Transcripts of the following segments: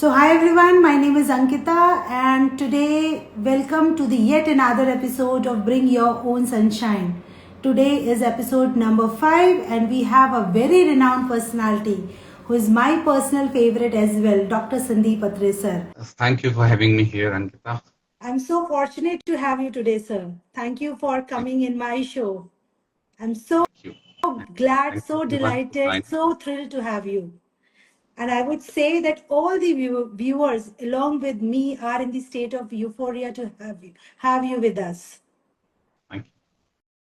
So hi everyone, my name is Ankita and today welcome to the yet another episode of Bring Your Own Sunshine. Today is episode number 5 and we have a very renowned personality who is my personal favorite as well, Dr. Sandeep Atre sir. Thank you for having me here, Ankita. I'm so fortunate to have you today sir. Thank you for Thank, coming in my show. I'm so thank you. glad, Thank you so everyone for delighted, joining. so thrilled to have you. And I would say that all the viewers, along with me, are in the state of euphoria to have you with us. Thank you.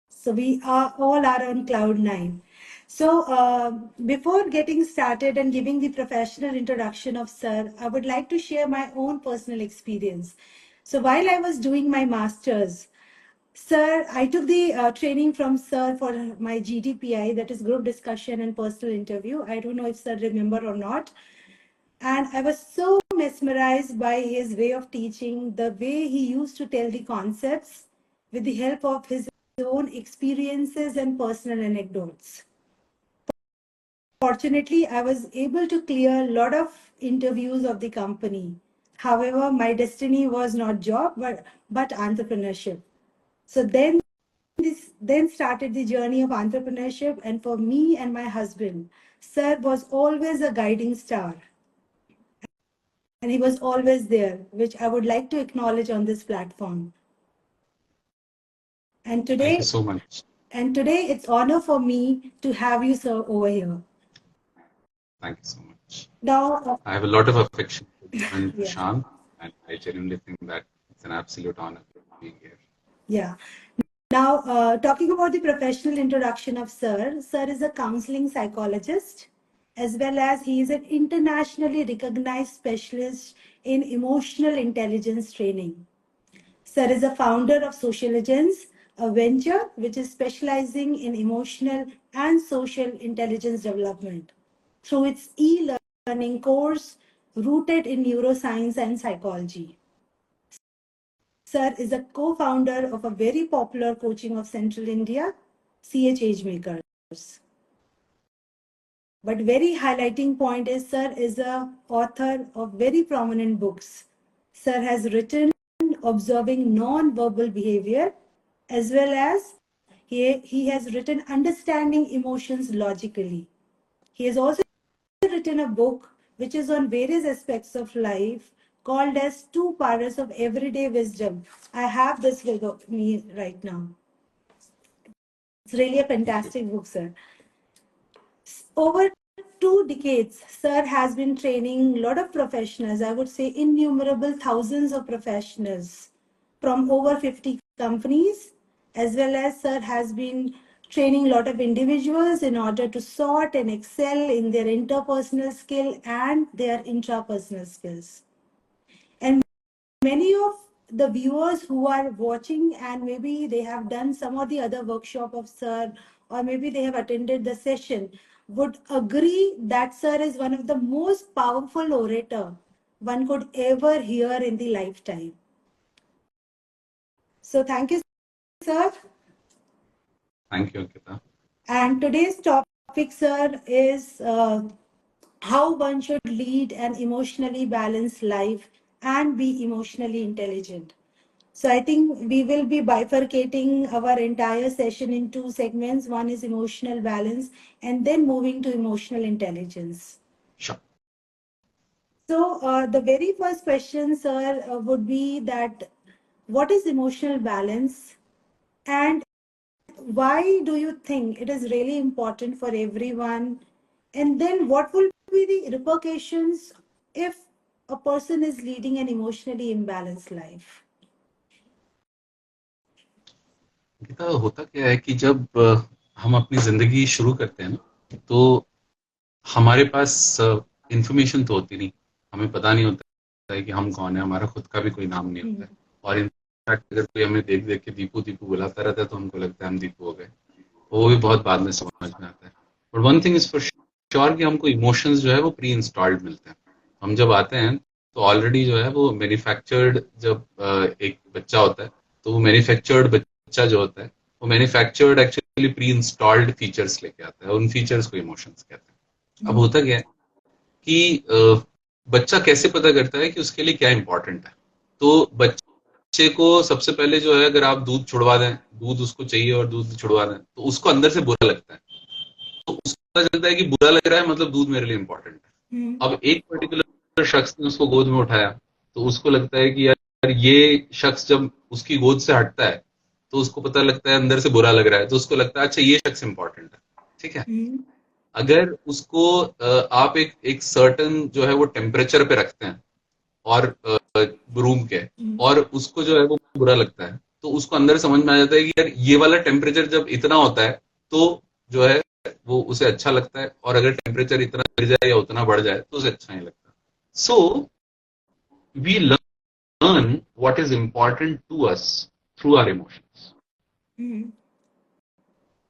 So we are all are on cloud nine. So before getting started and giving the professional introduction of Sir, I would like to share my own personal experience. So while I was doing my masters, Sir, I took the training from Sir for my GDPI, that is group discussion and personal interview. I don't know if Sir remember or not. And I was so mesmerized by his way of teaching, the way he used to tell the concepts with the help of his own experiences and personal anecdotes. Fortunately, I was able to clear a lot of interviews of the company. However, my destiny was not job, but entrepreneurship. So then started the journey of entrepreneurship. And for me and my husband, Sir was always a guiding star. And he was always there, which I would like to acknowledge on this platform. And Thank you today, so much. it's honor for me to have you, sir, over here. Thank you so much. Now, I have a lot of affection for you and yeah, Prashant, and I genuinely think that it's an absolute honor being here. yeah. Now, talking about the professional introduction of Sir, Sir is a counseling psychologist, as well as he is an internationally recognized specialist in emotional intelligence training. Sir is a founder of Socialigence, a venture which is specializing in emotional and social intelligence development through its e-learning course rooted in neuroscience and psychology. Sir is a co-founder of a very popular coaching of Central India, CH Agemakers. But very highlighting point is Sir is a author of very prominent books. Sir has written Observing Non-Verbal Behavior, as well as he has written Understanding Emotions Logically. He has also written a book which is on various aspects of life called as Two Powers of Everyday Wisdom. I have this with me right now. It's really a Thank you. fantastic book, sir. Over 2 decades, Sir has been training a lot of professionals, I would say innumerable thousands of professionals from over 50 companies, as well as Sir has been training a lot of individuals in order to sort and excel in their interpersonal skill and their intrapersonal skills. And many of the viewers who are watching and maybe they have done some of the other workshop of Sir, or maybe they have attended the session, would agree that Sir is one of the most powerful orator one could ever hear in the lifetime. So thank you, Sir. Thank you, Ankita. And today's topic, Sir, is how one should lead an emotionally balanced life and be emotionally intelligent. So I think we will be bifurcating our entire session in 2 segments. One is emotional balance and then moving to emotional intelligence. Sure. So the very first question, sir, would be that what is emotional balance and why do you think it is really important for everyone? And then what will be the repercussions if a person is leading an emotionally imbalanced life? Ankita, होता क्या है कि जब हम अपनी जिंदगी शुरू करते हैं ना, तो हमारे पास इंफॉर्मेशन तो होती नहीं, हमें पता नहीं होता है कि हम कौन है, हमारा खुद का भी कोई नाम नहीं होता है। और इनफैक्ट अगर कोई हमें देख देख के दीपू दीपू बुलाता रहता है तो हमको लगता है हम दीपू हो गए, वो भी बहुत बाद में समझ में आता है। But one thing is for sure कि हमको इमोशंस जो है वो प्री इंस्टॉल्ड मिलते हैं। हम जब आते हैं तो ऑलरेडी जो है वो मैन्युफैक्चर्ड, जब एक बच्चा होता है तो वो मैन्युफैक्चर्ड बच्चा जो होता है वो manufactured actually pre installed features लेके आता है, उन फीचर्स को इमोशंस कहते हैं। अब होता क्या है कि बच्चा कैसे पता करता है कि उसके लिए क्या इंपॉर्टेंट है? तो बच्चे को सबसे पहले जो है, अगर आप दूध छुड़वा दें, दूध उसको चाहिए और दूध छुड़वा दें, तो उसको अंदर से बुरा लगता है। तो उसको पता चलता है कि बुरा लग रहा है मतलब दूध मेरे लिए इंपॉर्टेंट है। हम्म, अब एक पर्टिकुलर शख्स ने उसको गोद में उठाया, तो उसको लगता है कि यार ये शख्स जब उसकी गोद से हटता है तो उसको पता लगता है अंदर से बुरा लग रहा है, तो उसको लगता है अच्छा ये शख्स इंपॉर्टेंट है। ठीक है। हम्म, अगर उसको आप एक एक सर्टन जो है वो टेम्परेचर पे रखते हैं और रूम के, हम्म, और उसको जो है वो बुरा लगता है, तो उसको अंदर समझ में आ जाता है कि यार ये वाला टेम्परेचर जब इतना होता है तो जो है वो उसे अच्छा लगता है, और अगर टेम्परेचर इतना गिर जाए या उतना बढ़ जाए तो उसे अच्छा नहीं लगता। So we learn what is important to us through our emotions. Hmm,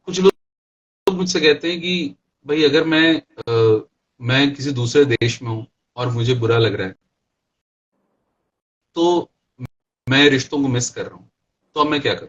कुछ लोग मुझसे कहते हैं कि भाई अगर मैं किसी दूसरे देश में हूं और मुझे बुरा लग रहा है, तो मैं रिश्तों को मिस कर रहा हूं, तो अब मैं क्या करूं?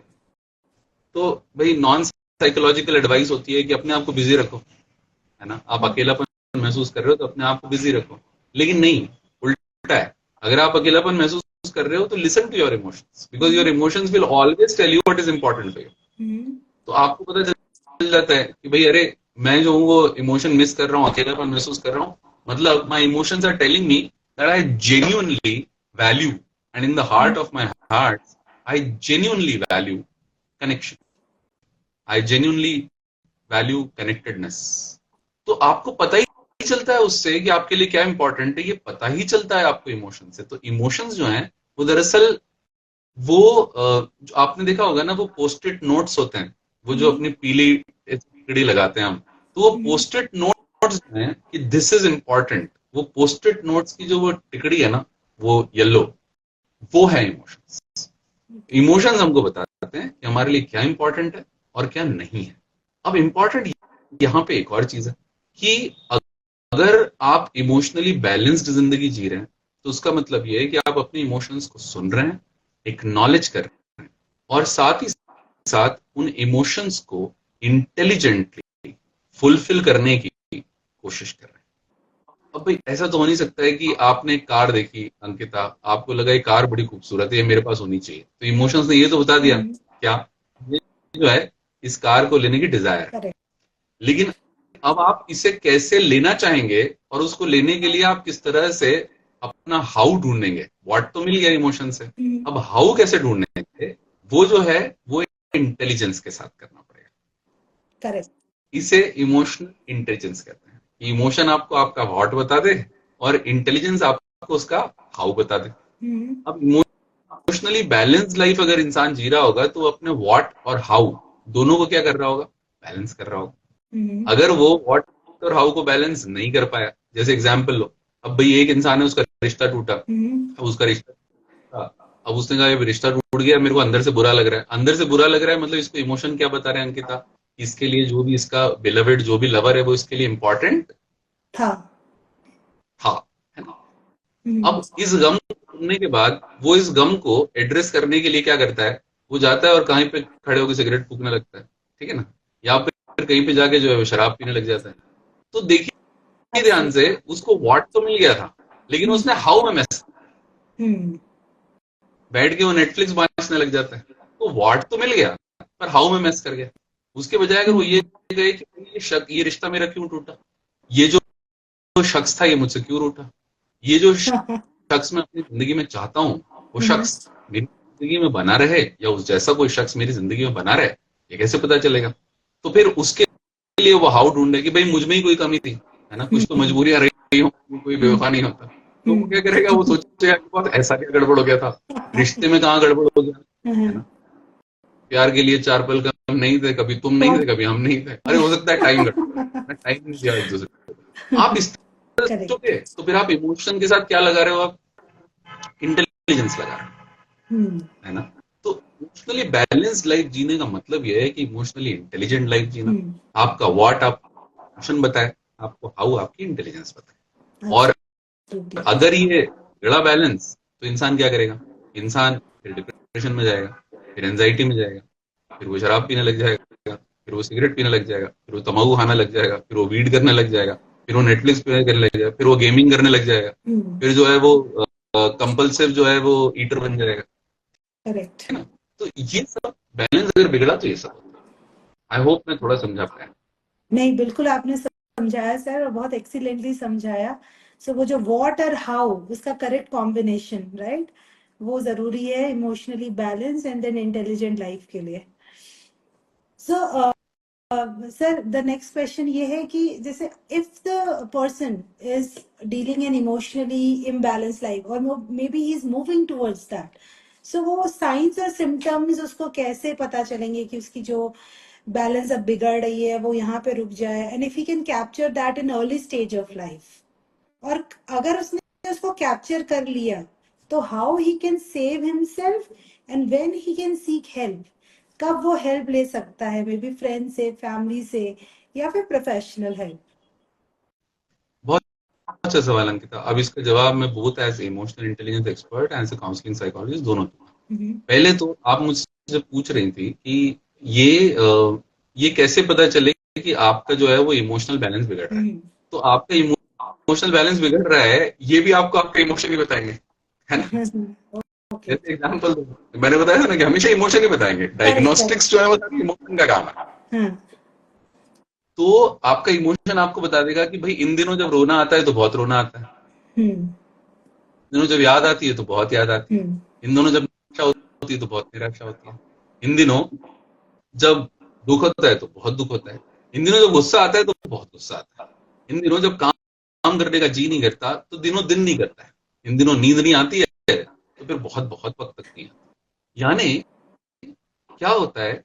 तो भाई नॉन साइकोलॉजिकल एडवाइस होती है कि अपने आप को बिजी रखो, है ना? आप हम्म, अकेलापन महसूस कर रहे हो तो अपने आप को बिजी रखो। लेकिन नहीं, उल्टा है। अगर आप अकेलापन महसूस कर रहे हो तो listen to your emotions, because your hmm, emotions will always tell you what is important for you. Hmm, तो आपको पता चल जाता है कि भाई अरे, मैं जो हूँ वो इमोशन मिस कर रहा हूँ, अकेलापन महसूस कर रहा हूँ, मतलब my emotions are telling me that I genuinely value, and in the heart of my heart I genuinely value connection, I genuinely value connectedness. तो आपको पता ही चलता है उससे कि आपके लिए क्या इंपॉर्टेंट है, ये पता ही चलता है आपको इमोशन से। तो इमोशंस जो हैं वो दरअसल वो जो आपने देखा होगा ना, वो पोस्टेड नोट्स होते हैं, वो जो हम्म, अपनी पीली टिकड़ी लगाते हैं हम, तो वो हम्म, पोस्टेड नोट्स हैं कि दिस इज इंपॉर्टेंट। वो पोस्टेड नोट्स की जो वो टिकड़ी है ना, वो येलो, वो है इमोशंस। इमोशंस हमको बताते हैं कि हमारे लिए क्या इंपॉर्टेंट है और क्या नहीं है। अब इंपॉर्टेंट यहाँ पे एक और चीज है कि अगर आप इमोशनली बैलेंस्ड जिंदगी जी रहे हैं, तो उसका मतलब ये है कि आप अपने इमोशंस को सुन रहे हैं, एक्नॉलेज कर रहे हैं, और साथ ही साथ उन इमोशंस को इंटेलिजेंटली फुलफिल करने की कोशिश कर रहे हैं। अब भाई ऐसा तो हो नहीं सकता है कि आपने एक कार देखी अंकिता, आपको लगा ये कार बड़ी खूबसूरत है, ये मेरे पास होनी चाहिए, तो इमोशंस ने ये तो बता दिया हम्म, क्या, ये जो है इस कार को लेने की डिजायर है। करेक्ट, लेकिन अब आप इसे कैसे लेना चाहेंगे, और उसको लेने के लिए आप किस तरह से अपना हाउ ढूंढेंगे? व्हाट तो मिल गया इमोशन से, हम्म, अब हाउ कैसे ढूंढेंगे, वो जो है वो इंटेलिजेंस के साथ करना पड़ेगा। करेक्ट, इसे इमोशनल इंटेलिजेंस कहते हैं। इमोशन आपको आपका व्हाट बता दे और इंटेलिजेंस आपको उसका हाउ बता दे। हम्म, अब इमोशनली बैलेंस्ड लाइफ अगर इंसान जी रहा होगा तो वो अपने व्हाट और हाउ दोनों को क्या कर रहा होगा? बैलेंस कर रहा होगा। हम्म, अगर वो व्हाट और हाउ को बैलेंस नहीं कर पाया, जैसे एग्जाम्पल लो, अब भाई एक इंसान है, उसका रिश्ता टूटा, हम्म, अब उसका रिश्ता टूटा, अब उसने कहा ये रिश्ता टूट गया, मेरे को अंदर से बुरा लग रहा है, अंदर से बुरा लग रहा है, मतलब इसको इमोशन क्या बता रहे हैं अंकिता? इसके लिए जो भी इसका बिलवेड, जो भी लवर है, वो इसके लिए इंपॉर्टेंट था, था, है ना? हम्म, अब इस गम को सुनने के बाद वो इस गम को एड्रेस करने के लिए क्या करता है? वो जाता है और कहीं पे खड़े होकर सिगरेट फूकने लगता है, ठीक है ना? या फिर कहीं पे जाके जो है वो शराब पीने लग जाता है। तो देखिए ध्यान से, एब्सोल्युटली, उसको व्हाट तो मिल गया था, लेकिन हम्म, उसने हाउ में मैस, हम्म, बैठ के वो नेटफ्लिक्स बांचने लग जाता है। तो व्हाट तो मिल गया पर हाउ में मैस कर गया। उसके बजाय अगर वो ये हम्म, कहे कि ये रिश्ता मेरा क्यों टूटा, ये जो शख्स था ये मुझसे क्यों रूठा, ये जो शख्स मैं अपनी जिंदगी में चाहता हूँ वो हम्म, शख्स मेरी जिंदगी में बना रहे, या उस जैसा कोई शख्स मेरी जिंदगी में बना रहे, ये कैसे पता चलेगा? तो फिर उसके लिए वो हाउ ढूंढे कि भाई मुझ में ही कोई कमी थी, है ना, कुछ तो हम्म, मजबूरियां रही हो, कोई हम्म, बेवफा नहीं होता। तो वो क्या करेगा? वो हम्म, सोचेगा कि बहुत ऐसा क्या गड़बड़ हो गया था, रिश्ते में कहाँ गड़बड़ हो गया, है ना? प्यार के लिए चार पल कम नहीं थे, कभी तुम नहीं थे, कभी हम नहीं थे, अरे हो सकता है टाइम गड़बड़ हो गया, टाइम नहीं दिया एक दूसरे को। आप इस तरह करेक्ट, सोचोगे तो फिर आप इमोशन के साथ क्या लगा रहे हो? आप इंटेलिजेंस लगा रहे हो, हम्म, है ना? तो इमोशनली बैलेंस्ड लाइफ जीने का मतलब यह है कि इमोशनली इंटेलिजेंट लाइफ जीना। हम्म, आपका व्हाट आप इमोशन बताए, आपको हाउ आपकी इंटेलिजेंस बताए। और एब्सोल्युटली, अगर ये बिगड़ा बैलेंस, तो इंसान क्या करेगा? इंसान फिर डिप्रेशन में जाएगा, फिर एंजाइटी में जाएगा, फिर वो शराब पीने लग जाएगा, फिर वो सिगरेट पीने लग जाएगा, फिर वो तम्बाकू खाने लग जाएगा, फिर वो वीड करने लग जाएगा, फिर वो नेटफ्लिक्स पे करने लग जाएगा, फिर वो गेमिंग करने लग जाएगा, फिर जो है वो कंपल्सिव जो है वो ईटर बन जाएगा, करेक्ट। है ना। तो ये सब बैलेंस अगर बिगड़ा तो ये सब होता है। आई होप मैं थोड़ा समझा पाया। नहीं, बिल्कुल आपने समझाया सर, और बहुत एक्सीलेंटली समझाया। सो वो जो व्हाट और हाउ, उसका करेक्ट कॉम्बिनेशन, राइट, वो जरूरी है emotionally balance and then intelligent life के लिए। So sir, the next question ये है कि जैसे if the person is dealing an emotionally imbalance life और maybe he is moving towards that, so वो साइंस और सिम्टम्स उसको कैसे पता चलेंगे कि उसकी जो बैलेंस अब बिगड़ रही है वो यहाँ पे रुक जाए, and if he can capture that in early stage of life, और अगर उसने उसको कैप्चर कर लिया तो how he can save himself and when he can seek help, कब वो हेल्प ले सकता है, मे बी फ्रेंड से, फैमिली से, या फिर प्रोफेशनल हेल्प। बहुत अच्छा सवाल अंकिता। अब इसका जवाब मैं both as emotional intelligence expert and as a counselling psychologist दोनों दूंगा। पहले तो आप मुझसे जब पूछ रही थी कि ये कैसे पता चले कि आपका जो है वो इमोशनल बैलेंस बिगड़ रहा है, तो आपका इमोशनल बैलेंस बिगड़ रहा है ये भी आपको आपका इमोशन ही बताएंगे, है ना। जैसे एग्जाम्पल मैंने बताया था ना कि हमेशा इमोशन ही बताएंगे, डायग्नोस्टिक्स जो है वो सारी इमोशन का काम है। तो आपका इमोशन आपको बता देगा कि भाई इन दिनों जब रोना आता है तो बहुत रोना आता है, इन दिनों जब याद आती है तो बहुत याद आती है, इन दिनों जब निराशा होती है तो बहुत निराशा होती है, इन दिनों जब दुख होता है तो बहुत दुख होता है, इन दिनों जब गुस्सा आता है तो बहुत गुस्सा आता है, इन दिनों जब काम करने का जी नहीं करता तो दिनों दिन नहीं करता है, इन दिनों नींद नहीं आती है तो फिर बहुत बहुत वक्त तक नहीं आती। यानी क्या होता है,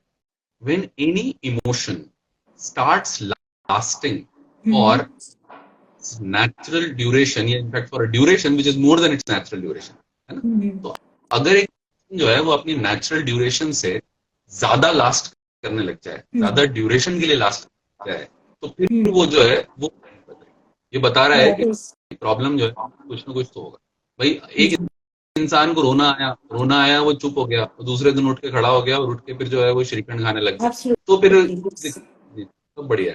when any emotion starts lasting for natural duration, या in fact for a duration which is more than its natural duration, है ना। तो अगर एक जो है वो अपनी नेचुरल ड्यूरेशन से ज्यादा लास्ट करने लग जाए, ज्यादा ड्यूरेशन के लिए लास्ट कर जाए, तो फिर वो जो है वो ये बता रहा है कि प्रॉब्लम जो है कुछ ना कुछ तो होगा। भाई एक इंसान को रोना आया वो चुप हो गया, तो दूसरे दिन उठ के खड़ा हो गया और उठ के फिर जो है वो श्रीखंड खाने लग गया, तो फिर तो बढ़िया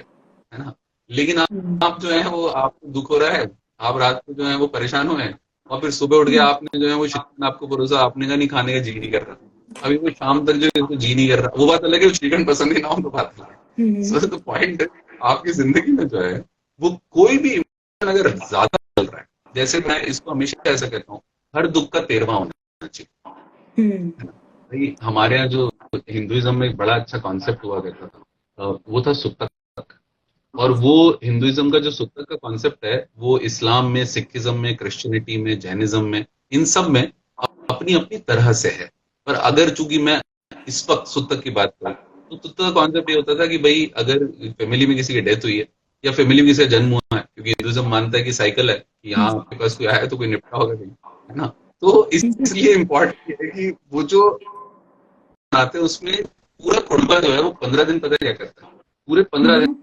है ना। लेकिन आप जो है वो आपको दुख हो रहा है, आप रात को जो है वो परेशान हुए हैं, और फिर सुबह उठ के आपने जो है वो श्रीखंड आपको परोसा, आपने का नहीं खाने का जी नहीं कर रहा, अभी वो शाम तक जो है तो जी नहीं कर रहा, वो बात अलग है, श्रीखंड पसंद ही ना हो तो बात अलग है। सो द पॉइंट आपकी जिंदगी में जो है वो कोई भी इमोशन अगर ज्यादा चल रहा है, जैसे मैं इसको हमेशा ऐसा कहता हूँ, हर दुख का 13वां होना चाहिए, है ना। भाई हमारे यहाँ जो हिंदुइज्म में एक बड़ा अच्छा कॉन्सेप्ट हुआ करता था, वो था सुतक, और वो हिंदुइज्म का जो सुतक का कॉन्सेप्ट है वो इस्लाम में, सिखिज्म में, क्रिश्चियनिटी में, जैनिज्म में, इन सब में अपनी अपनी तरह से है। पर अगर चूंकि मैं इस वक्त सुतक की बात करूं, तो सुतक का कॉन्सेप्ट ये होता था कि भाई अगर फैमिली में किसी की डेथ हुई है या फैमिली में किसी का जन्म हुआ है, क्योंकि हिंदुइज्म मानता है कि साइकिल है कि यहाँ आपके पास कोई आया तो कोई निपटा होगा कहीं, है ना। तो इसलिए इम्पोर्टेंट है कि वो जो आते हैं उसमें पूरा कुटुंबा जो है वो 15 दिन पता क्या करता है, पूरे 15 दिन,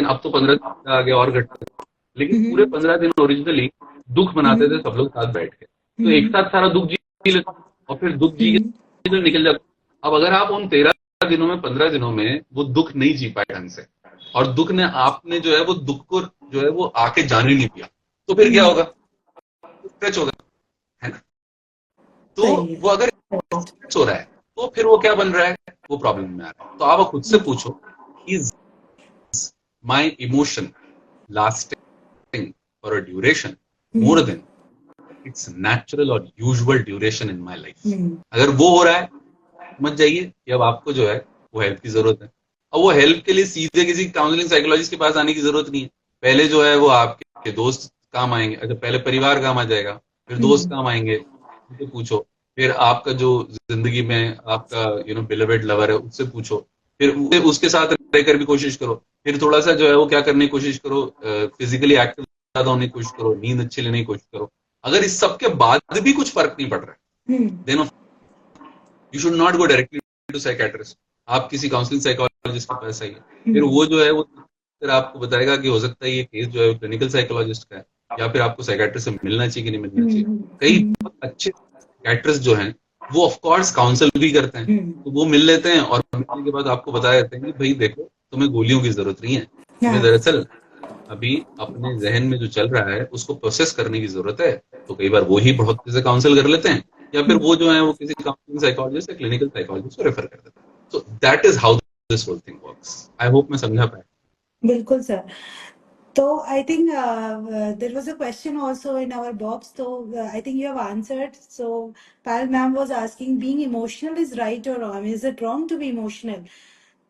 अब तो 15 दिन आ गया और घटता है, लेकिन पूरे 15 दिन ओरिजिनली दुख मनाते थे सब लोग साथ बैठ के, तो एक साथ सारा दुख जी लेते और फिर दुख जी के जो निकल जाता। अब अगर आप उन 13 दिनों में, 15 दिनों में वो दुख नहीं जी पाए ढंग से, और दुख ने आपने जो है वो दुख को जो है वो आके जाने नहीं दिया, तो फिर क्या होगा, स्ट्रेच होगा, है ना। तो वो अगर स्ट्रेच हो रहा है तो फिर वो क्या बन रहा है, वो प्रॉब्लम में आ रहा है। तो आप खुद से पूछो, is my emotion lasting for a duration more than its natural और usual duration in my life. अगर वो हो रहा है समझ जाइए कि अब आपको जो है वो हेल्प की जरूरत है। अब वो हेल्प के लिए सीधे किसी काउंसलिंग साइकोलॉजिस्ट के पास आने की जरूरत नहीं है, पहले जो है वो आपके दोस्त काम आएंगे। अच्छा, पहले परिवार काम आ जाएगा, फिर दोस्त काम आएंगे, उनसे पूछो, फिर आपका जो जिंदगी में आपका बिलोवेड लवर है उससे पूछो, फिर उसके साथ रहकर भी कोशिश करो, फिर थोड़ा सा जो है वो क्या करने की कोशिश करो, फिजिकली एक्टिव ज्यादा होने की कोशिश करो, नींद अच्छी लेने की कोशिश करो। अगर इस सब के बाद भी कुछ फर्क नहीं पड़ रहा है, then you should not go directly to psychiatrist. आप किसी काउंसलिंग साइकोलॉजिस्ट के पास आइए, फिर वो जो है वो फिर आपको बताएगा कि हो सकता है ये केस जो है क्लिनिकल साइकोलॉजिस्ट का है, या फिर आपको साइकेट्रिस्ट से मिलना चाहिए कि नहीं मिलना चाहिए। कई बहुत अच्छे साइकेट्रिस्ट जो हैं वो ऑफ कोर्स काउंसल भी करते हैं, तो वो मिल लेते हैं और मिलने के बाद आपको बता देते हैं कि भाई देखो तुम्हें गोलियों की जरूरत नहीं है, तुम्हें दरअसल अभी अपने जहन में जो चल रहा है उसको प्रोसेस करने की जरूरत है। तो कई बार वो ही बहुत से काउंसिल कर लेते हैं, या फिर वो जो है वो किसी काउंसलिंग साइकोलॉजिस्ट या क्लिनिकल साइकोलॉजिस्ट को रेफर कर देते हैं। So that is how this whole thing works. I hope मैं समझा पाया। बिल्कुल sir. So I think there was a question also in our box. So I think you have answered. So Pal ma'am was asking, being emotional is right or wrong? Is it wrong to be emotional?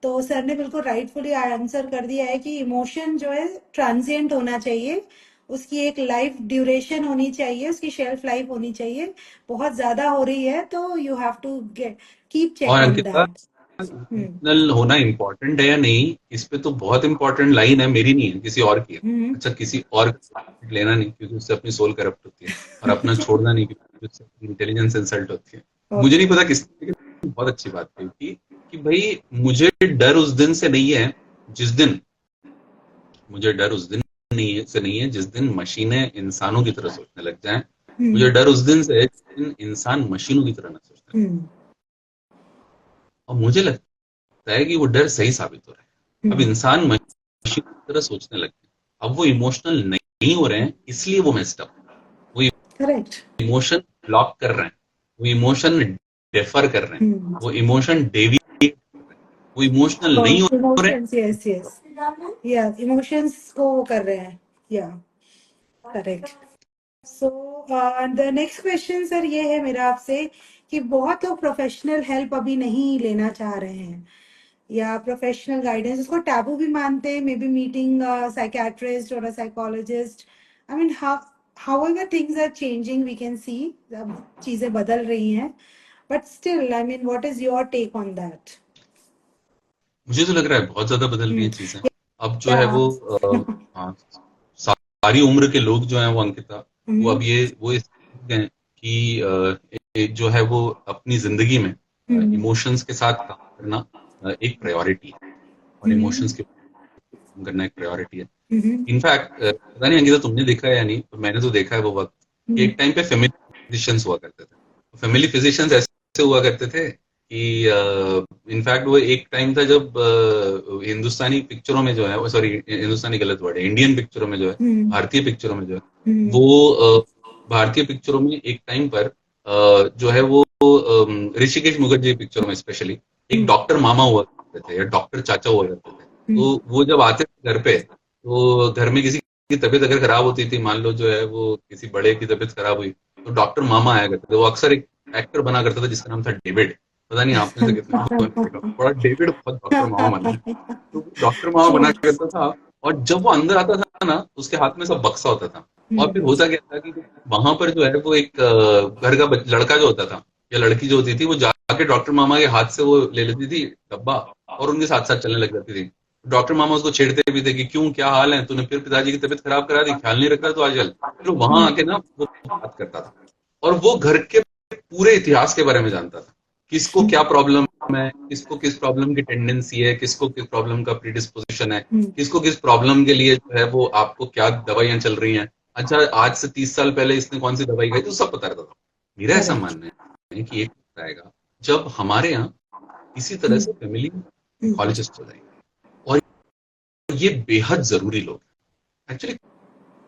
तो sir ने बिल्कुल rightfully answer कर दिया है कि emotion जो है transient होना चाहिए, उसकी एक लाइफ ड्यूरेशन होनी चाहिए, उसकी शेल्फ लाइफ होनी चाहिए। बहुत ज्यादा हो रही है तो you have to get keep और check on Ankita, that. Emotional होना इम्पोर्टेंट है या नहीं, इस पे तो बहुत इंपॉर्टेंट लाइन है, मेरी नहीं है, किसी और की है। हम्म। अच्छा, किसी और का लेना नहीं, क्योंकि उससे अपनी सोल करप्ट होती है, और अपना छोड़ना नहीं, क्योंकि उससे इंटेलिजेंस इंसल्ट होती है। मुझे नहीं ओके। पता किसने, लेकिन बहुत अच्छी बात कही कि भाई मुझे डर उस दिन से नहीं है जिस दिन मुझे डर उस दिन नहीं है जिस दिन मशीनें इंसानों की तरह सोचने लग जाएं। मुझे डर उस दिन से है जिस दिन इंसान मशीनों की तरह ना सोचने लगे। और मुझे लगता है कि वो डर सही साबित हो रहा है। अब इंसान मशीन की तरह सोचने लगे, अब वो इमोशनल नहीं हो रहे हैं, इसलिए वो मेस्ड अप, वो करेक्ट। इमोशन ब्लॉक कर रहे हैं, वो इमोशन डेफर कर रहे हैं, वो इमोशन डेविएट कर रहे हैं, वो इमोशनल नहीं हो रहे हैं। इमोशंस, यस यस, या इमोशंस को वो कर रहे हैं, या correct. So the next question sir ये है मेरा आपसे कि बहुत लोग प्रोफेशनल हेल्प अभी नहीं लेना चाह रहे हैं, या प्रोफेशनल गाइडेंस, उसको टैबू भी मानते हैं, मे बी मीटिंग साइकेट्रिस्ट और psychologist. I mean however things are changing, we can see अब चीजें बदल रही हैं, but still I mean what is your take on that? मुझे तो लग रहा है बहुत ज्यादा बदल रही हैं चीजें। अब जो है या वो हाँ, सारी उम्र के लोग जो हैं वो अंकिता, वो अब ये वो इस गए हैं कि जो है वो अपनी जिंदगी में इमोशंस के साथ काम करना एक प्रायोरिटी है, और इमोशंस के काम करना एक प्रायोरिटी है। इनफैक्ट पता नहीं अंकिता तुमने देखा है या नहीं, पर मैंने तो देखा है वो वक्त कि एक टाइम पे फैमिली फिजिशियंस हुआ करते थे। फैमिली फिजिशियंस ऐसे हुआ करते थे कि इनफैक्ट वो एक टाइम था जब हिंदुस्तानी पिक्चरों में जो है, सॉरी हिंदुस्तानी गलत वर्ड है, इंडियन पिक्चरों में जो है, भारतीय पिक्चरों में जो है वो भारतीय पिक्चरों में एक टाइम पर जो है वो ऋषिकेश मुखर्जी पिक्चरों में स्पेशली एक डॉक्टर मामा हुआ करते थे, या डॉक्टर चाचा हुआ करते थे। तो वो जब आते थे घर पे, तो घर में किसी की तबीयत अगर खराब होती थी, मान लो जो है वो किसी बड़े की तबीयत खराब हुई, तो डॉक्टर मामा आया करते थे। वो अक्सर एक एक्टर बना करता था जिसका नाम था डेविड। पता नहीं आप में से कितने लोगों ने देखा, बड़ा डेविड बहुत डॉक्टर मामा बना है। तो वो डॉक्टर मामा बना करता था, और जब वो अंदर आता था ना, उसके हाथ में सब बक्सा होता था। और फिर होता क्या था कि वहां पर जो है वो एक घर का लड़का जो होता था या लड़की जो होती थी, वो जाके डॉक्टर मामा के हाथ से वो ले लेती थी डब्बा, और उनके साथ साथ चलने लग जाती थी। डॉक्टर मामा उसको छेड़ते भी थे कि क्यों, क्या हाल है, तूने फिर पिताजी की तबीयत खराब करा दी, ख्याल नहीं रखा तो आजकल। फिर वहां आके ना वो बात करता था, और वो घर के पूरे इतिहास के बारे में जानता था, किसको क्या प्रॉब्लम है, किसको किस प्रॉब्लम की टेंडेंसी है, किसको किस प्रॉब्लम का प्रीडिस्पोजिशन है, किसको किस प्रॉब्लम के लिए जो है वो आपको क्या दवाइयां चल रही हैं। अच्छा, आज से 30 साल पहले इसने कौन सी दवाई खाई, तो सब पता रहता था। मेरा ऐसा मानना है कि एक वक्त आएगा जब हमारे यहाँ इसी तरह से फैमिली साइकोलॉजिस्ट हो जाएंगे, और ये बेहद जरूरी लोग हैं। एक्चुअली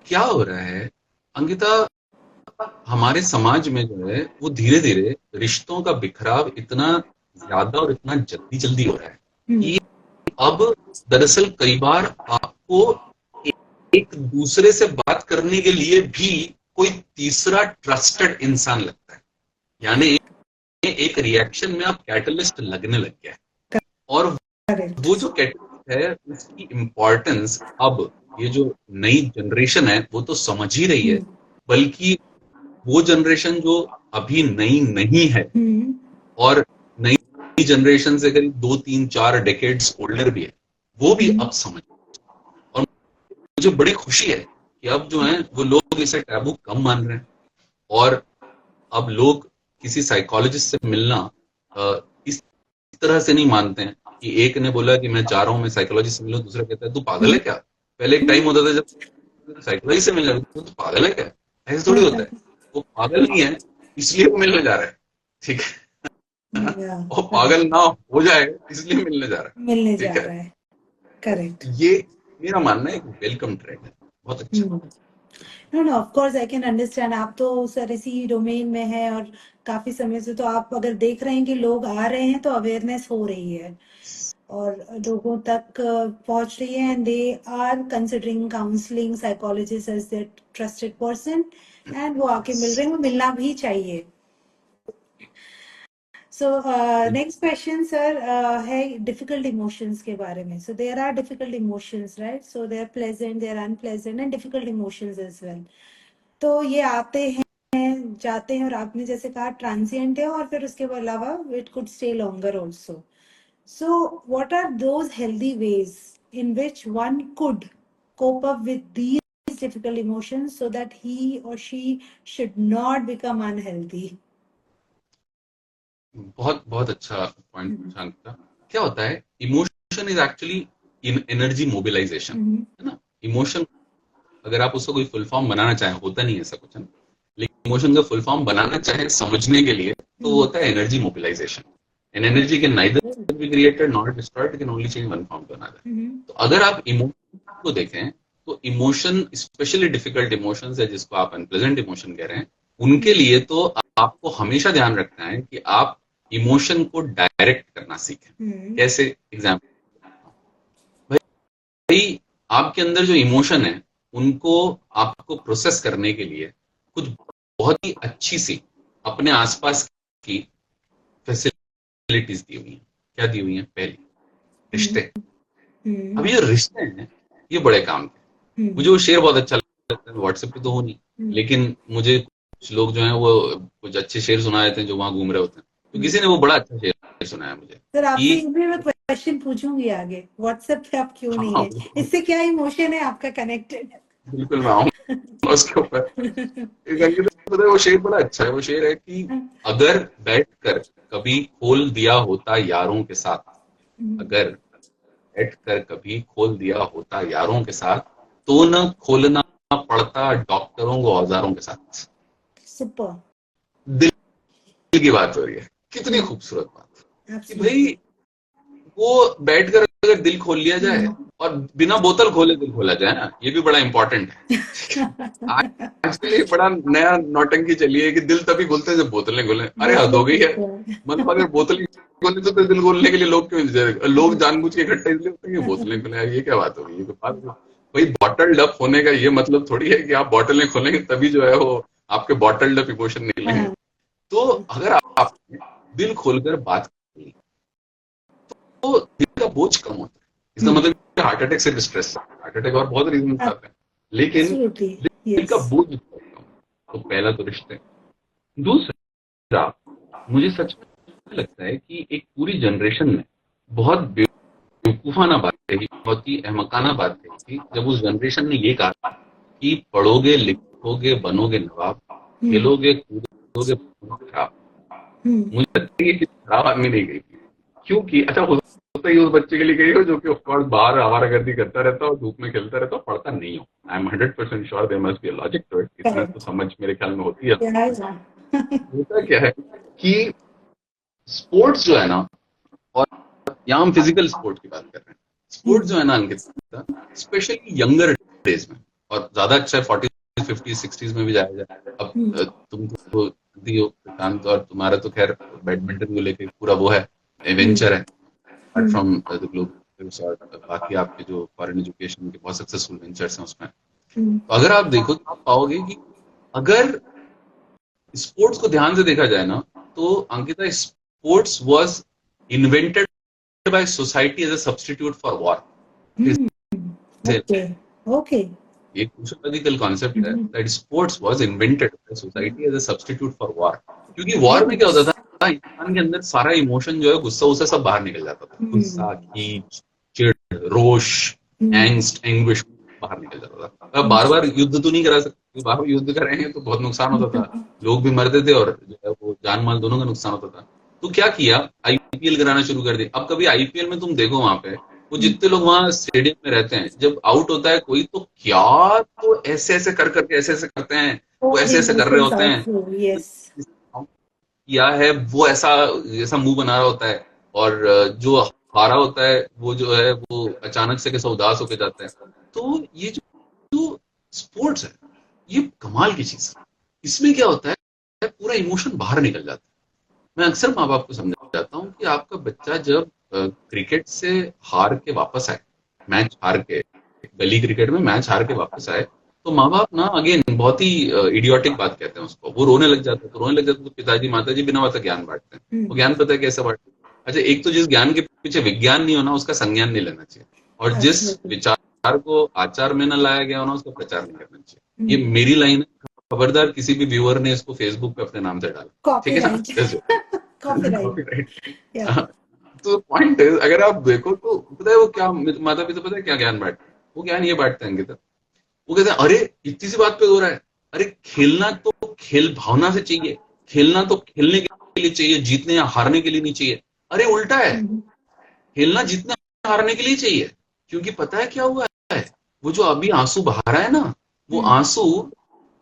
क्या हो रहा है अंकिता, हमारे समाज में जो है वो धीरे धीरे रिश्तों का बिखराव इतना ज्यादा और इतना जल्दी जल्दी हो रहा है कि अब दरअसल कई बार आपको एक दूसरे से बात करने के लिए भी कोई तीसरा ट्रस्टेड इंसान लगता है। यानी एक रिएक्शन में आप कैटलिस्ट लगने लग गया है, और वो जो कैटलिस्ट है उसकी इंपॉर्टेंस अब ये जो नई जनरेशन है वो तो समझ ही रही है, बल्कि वो जनरेशन जो अभी नई नहीं है, और नई जनरेशन से करीब 2 3 4 डेकेड्स ओल्डर भी है, वो भी अब समझ। और मुझे बड़ी खुशी है कि अब जो है वो लोग इसे टैबू कम मान रहे हैं, और अब लोग किसी साइकोलॉजिस्ट से मिलना इस तरह से नहीं मानते हैं कि एक ने बोला कि मैं चाह रहा हूं मैं साइकोलॉजिस्ट से मिलूं, दूसरा कहता है तू पागल है क्या। पहले एक टाइम होता था जब साइकोलॉजिस्ट से मिलने तो पागल है क्या, ऐसे थोड़ी होता है। वो पागल नहीं है, इसलिए वो मिलने जा रहा है, ठीक है, और पागल ना हो जाए इसलिए मिलने जा रहा है, मिलने जा ठीक है। रहा है, करेक्ट। ये मेरा मानना है एक वेलकम ट्रेंड है, बहुत अच्छा। No no, of course I can understand. आप तो सर इसी डोमेन में हैं और काफी समय से, तो आप अगर देख रहे हैं कि लोग आ रहे हैं तो अवेयरनेस हो रही है और लोगों तक पहुंच रही है, and they are considering counselling psychologist as their trusted person, एंड वो आके मिल रहे हैं, वो मिलना भी चाहिए। सो नेक्स्ट क्वेश्चन सर है डिफिकल्ट इमोशंस के बारे में। So there are difficult emotions, right? So they are pleasant, they are unpleasant and difficult emotions as well. तो ये आते हैं, जाते हैं, और आपने जैसे कहा ट्रांजिएंट है, और फिर उसके अलावा it could stay longer also. So, what are those healthy ways in which one could cope up with these difficult emotions so that he or she should not become unhealthy? बहुत बहुत अच्छा point पूछा अंकिता। क्या होता है, emotion is actually in energy mobilization, है ना। Emotion अगर आप उसको कोई फुल फॉर्म बनाना चाहें, होता नहीं है ऐसा कुछ, है ना, लेकिन इमोशन का फुल फॉर्म बनाना चाहे समझने के लिए, तो वो होता है energy mobilization. An energy can neither be created not destroyed, it can only change one form to another. तो अगर आप इमोशन को देखें, तो इमोशन स्पेशली डिफिकल्ट इमोशंस है, जिसको आप अनप्लेजेंट इमोशन कह रहे हैं, उनके लिए तो आपको हमेशा ध्यान रखना है कि आप इमोशन को डायरेक्ट करना सीखें। कैसे? एग्जाम्पल, भाई आपके अंदर जो इमोशन है, उनको आपको प्रोसेस करने के लिए कुछ बहुत ही अच्छी सी अपने आसपास की फैसिलिटीज दी हुई हैं। क्या दी हुई हैं? पहली, रिश्ते। अब ये रिश्ते हैं, ये बड़े काम के। मुझे वो शेर बहुत अच्छा लगता है, व्हाट्सएप पे तो हो नहीं, लेकिन मुझे कुछ लोग जो हैं वो कुछ अच्छे शेर सुना देते हैं जो वहां घूम रहे होते हैं। तो किसी ने वो बड़ा अच्छा शेर सुनाया मुझे सर आपसे कि, ये भी मैं क्वेश्चन पूछूंगी आगे, व्हाट्सएप पे आप क्यों नहीं हाँ है, इससे क्या इमोशन है आपका कनेक्टेड? बिल्कुल मैं आऊंगा उसके ऊपर। पता है वो शेर बड़ा अच्छा है। वो शेर है कि अगर बैठकर कभी खोल दिया होता यारों के साथ, अगर बैठकर कभी खोल दिया होता यारों के साथ, तो न खोलना पड़ता डॉक्टरों को औजारों के साथ। सुपर। दिल की बात हो रही है, कितनी खूबसूरत बात कि भाई एब्सोल्युटली। वो बैठकर अगर दिल खोल लिया जाए, और बिना बोतल खोले दिल खोला जाए ना, ये भी बड़ा इंपॉर्टेंट है। आजकल ये बड़ा नया नौटंकी चली है कि दिल तभी खोलते हैं जब बोतलें खोलें। अरे हद हो गई है। मतलब अगर बोतल खोलनी तो दिल खोलने के लिए लोग क्यों, लोग जानबूझ के इकट्ठे इसलिए होते हैं कि बोतलें खोलें। यार ये क्या बात हो गई, ये तो बात भाई बॉटल्ड अप होने का ये मतलब थोड़ी है कि आप बोतलें खोलेंगे तभी जो है वो आपके बॉटल्ड अप इमोशन निकलेंगे। तो अगर आप दिल खोलकर बात करें, तो दिल का बोझ कम होता है। इसका मतलब हार्ट अटैक सिर्फ स्ट्रेस, हार्ट अटैक और बहुत रीजन आते हैं, लेकिन एब्सोल्युटली। दिल का यस। बोझ बहुत कम। तो पहला तो रिश्ते। दूसरा, मुझे सच में लगता है कि एक पूरी जनरेशन में बहुत बेवकूफाना बात कही, बहुत ही अहमकाना बात कही थी, जब उस जनरेशन ने ये कहा कि पढ़ोगे लिखोगे बनोगे नवाब, खेलोगे कूदोगे बनोगे खराब। मुझे लगता है कि खराब आदमी नहीं गई थी, क्योंकि अच्छा हो सकता है उस बच्चे के लिए गई हो जो कि ऑफकोर्स बाहर आवारागर्दी करता रहता हो, धूप में खेलता रहता हो, पढ़ता नहीं हो। I am 100% sure there must be a logic to it. इतना तो समझ मेरे ख्याल में होती है। होता क्या है कि स्पोर्ट्स जो है ना, और यहाँ हम फिजिकल स्पोर्ट की बात कर रहे हैं, स्पोर्ट्स जो है ना अंकिता, स्पेशली यंगर डेज में, और ज्यादा अच्छा है 40s 50s 60s में भी जाया जाए। अब तुम तो दी हो प्रशांत, और तुम्हारा तो खैर बैडमिंटन को लेके पूरा वो है, एडवेंचर है, अपार्ट फ्रॉम द ग्लोबल और बाकी आपके जो फॉरेन एजुकेशन के बहुत सक्सेसफुल वेंचर्स हैं उसमें। तो अगर आप देखो तो आप पाओगे कि अगर स्पोर्ट्स को ध्यान से देखा जाए ना, तो Ankita sports was invented by society as a substitute for war. Okay. Okay. एक सोशियोलॉजिकल कॉन्सेप्ट है that sports was invented by society as a substitute for war. क्योंकि वॉर में क्या होता था, इंसान के अंदर सारा इमोशन जो है, गुस्सा उस्सा सब बाहर निकल जाता था। गुस्सा, खींच, चिढ़, रोष, एंग्स्ट, एंग्विश बाहर निकल जाता था। अब बार बार युद्ध तो नहीं करा सकते, बार बार युद्ध करेंगे तो बहुत नुकसान होता था, लोग भी मरते थे और जो है वो जान माल दोनों का नुकसान होता था। तो क्या किया, आईपीएल कराना शुरू कर दिया। अब कभी आईपीएल में तुम देखो, वहां पे वो जितने लोग वहां स्टेडियम में रहते हैं, जब आउट होता है कोई, तो क्या, तो ऐसे ऐसे कर करके ऐसे ऐसे करते हैं, वो ऐसे ऐसे कर रहे होते हैं, यस। किया है वो ऐसा ऐसा मुंह बना रहा होता है, और जो हारा होता है वो जो है वो अचानक से कैसा उदास होके जाता है। तो ये जो स्पोर्ट्स है ये कमाल की चीज है। इसमें क्या होता है पूरा इमोशन बाहर निकल जाता है। मैं अक्सर माँ बाप को समझाता हूँ कि आपका बच्चा जब क्रिकेट से हार के वापस आए, मैच हार के, गली क्रिकेट में मैच हार के वापस आए, तो माँ बाप ना अगेन बहुत ही इडियोटिक बात कहते हैं उसको, वो रोने लग जाता है, तो रोने लग जाता है तो पिताजी माताजी बिना बात ज्ञान बांटते हैं। वो ज्ञान पता है कैसे बांटते हैं? अच्छा, एक तो जिस ज्ञान के पीछे विज्ञान नहीं होना उसका संज्ञान नहीं लेना चाहिए, और जिस Absolutely. विचार को आचार में न लाया गया होना उसका प्रचार नहीं करना चाहिए। ये Hmm. मेरी लाइन है, खबरदार किसी भी व्यूअर ने इसको फेसबुक पे अपने नाम से डाला, ठीक है ना? Copyright. Copyright. कॉपीराइट। Yeah. तो पॉइंट है, अगर आप देखो तो पता है वो क्या, माता पिता पता है क्या ज्ञान बांटते हैं? वो ज्ञान ये बांटते हैं अंकिता, वो कहते हैं अरे इतनी सी बात पे हो रहा है, अरे खेलना तो खेल भावना से चाहिए, खेलना तो खेलने के लिए चाहिए, जीतने या हारने के लिए नहीं चाहिए। अरे उल्टा है, Hmm. खेलना जीतने हारने के लिए चाहिए। क्योंकि पता है क्या हुआ है, वो जो अभी आंसू बहा रहा है ना, वो Hmm. आंसू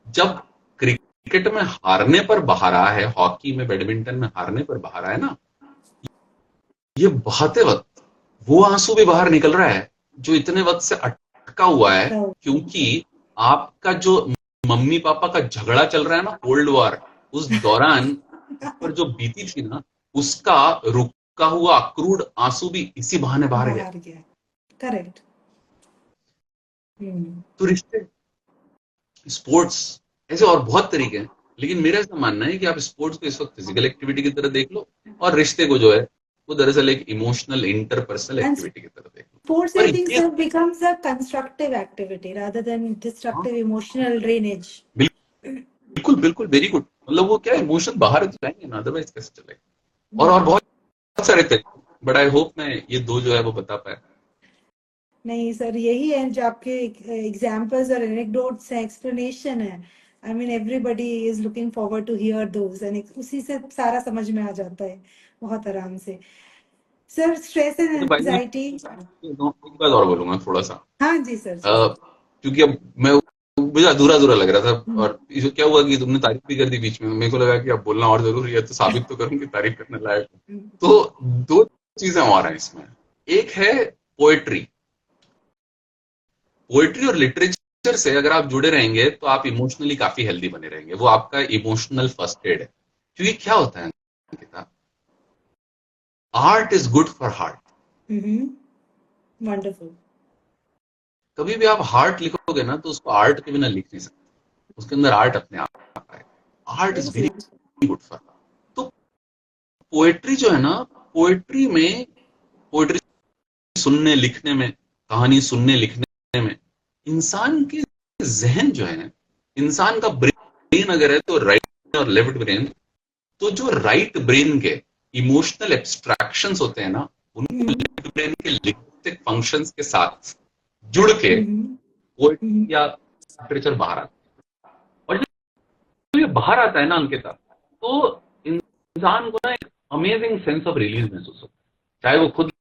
जब क्रिकेट में हारने पर बहा रहा है, हॉकी में, बैडमिंटन में हारने पर बहा रहा है ना, ये बहाते वक्त वो आंसू भी बाहर निकल रहा है जो इतने वक्त से अटका हुआ है। So, क्योंकि आपका जो मम्मी पापा का झगड़ा चल रहा है ना, कोल्ड वॉर, उस दौरान पर जो बीती थी ना, उसका रुका हुआ अक्रूर आंसू भी इसी बहाने बाहर गया। बाहर गया. Correct. Hmm. तो रिश्ते, स्पोर्ट्स, ऐसे और बहुत तरीके हैं, लेकिन मेरा ऐसा मानना है कि आप स्पोर्ट्स को इस वक्त फिजिकल एक्टिविटी की तरह देख लो, और रिश्ते को जो है वो दरअसल एक इमोशनल इंटरपर्सनल And एक्टिविटी की तरह देख sports, लो। I और think, ये sir, becomes a constructive activity rather than हाँ, destructive emotional drainage. बिल्कुल बिल्कुल, वेरी गुड। मतलब वो क्या इमोशन बाहर तो जाएंगे ना, अदरवाइज कैसे चलेगा? और Hmm. बहुत सारे तरीके, बट आई होप मैं ये दो जो है वो बता पाया। नहीं सर, यही है जो आपके एग्जाम्पल्स और एनेक्डोट्स हैं, एक्सप्लेनेशन है. I mean everybody is looking forward to hear those, and उसी से सारा समझ में आ जाता है बहुत आराम से. सर, स्ट्रेस एंड तो भाई मैं एंजाइटी. एक बात और बोलूंगा थोड़ा सा, हाँ जी सर जी. क्योंकि अब मैं, मुझे अधूरा अधूरा लग रहा था, हम्म. और इसे क्या हुआ कि तुमने तारीफ भी कर दी बीच में, मेरे को लगा कि अब बोलना और जरूरी है, तो साबित तो करूं कि तारीफ करने लायक हूं। तो दो चीजें और हैं इसमें। एक है पोएट्री, पोएट्री और लिटरेचर से अगर आप जुड़े रहेंगे तो आप इमोशनली काफी हेल्दी बने रहेंगे, वो आपका इमोशनल फर्स्ट एड है। क्योंकि क्या होता है Ankita, art is good for heart. Wonderful. कभी भी आप हार्ट लिखोगे ना तो उसको आर्ट के बिना लिख नहीं सकते, उसके अंदर आर्ट अपने आप आएगा। Art is very good for, तो पोएट्री जो है ना, पोएट्री में, पोएट्री सुनने लिखने में, कहानी सुनने लिखने में, इंसान के जहन जो है, इंसान का ब्रेन अगर है तो राइट और लेफ्ट ब्रेन, तो जो राइट ब्रेन के इमोशनल एब्स्ट्रैक्शंस होते हैं ना, उनको लेफ्ट ब्रेन के लिंग्विस्टिक फंक्शंस के साथ जुड़ के पोएट्री या लिटरेचर बाहर आता है। और जब ये बाहर आता है ना अंकिता, तो इंसान को ना एक अमेजिंग सेंस ऑफ रिलीज महसूस होता है, चाहे वो खुद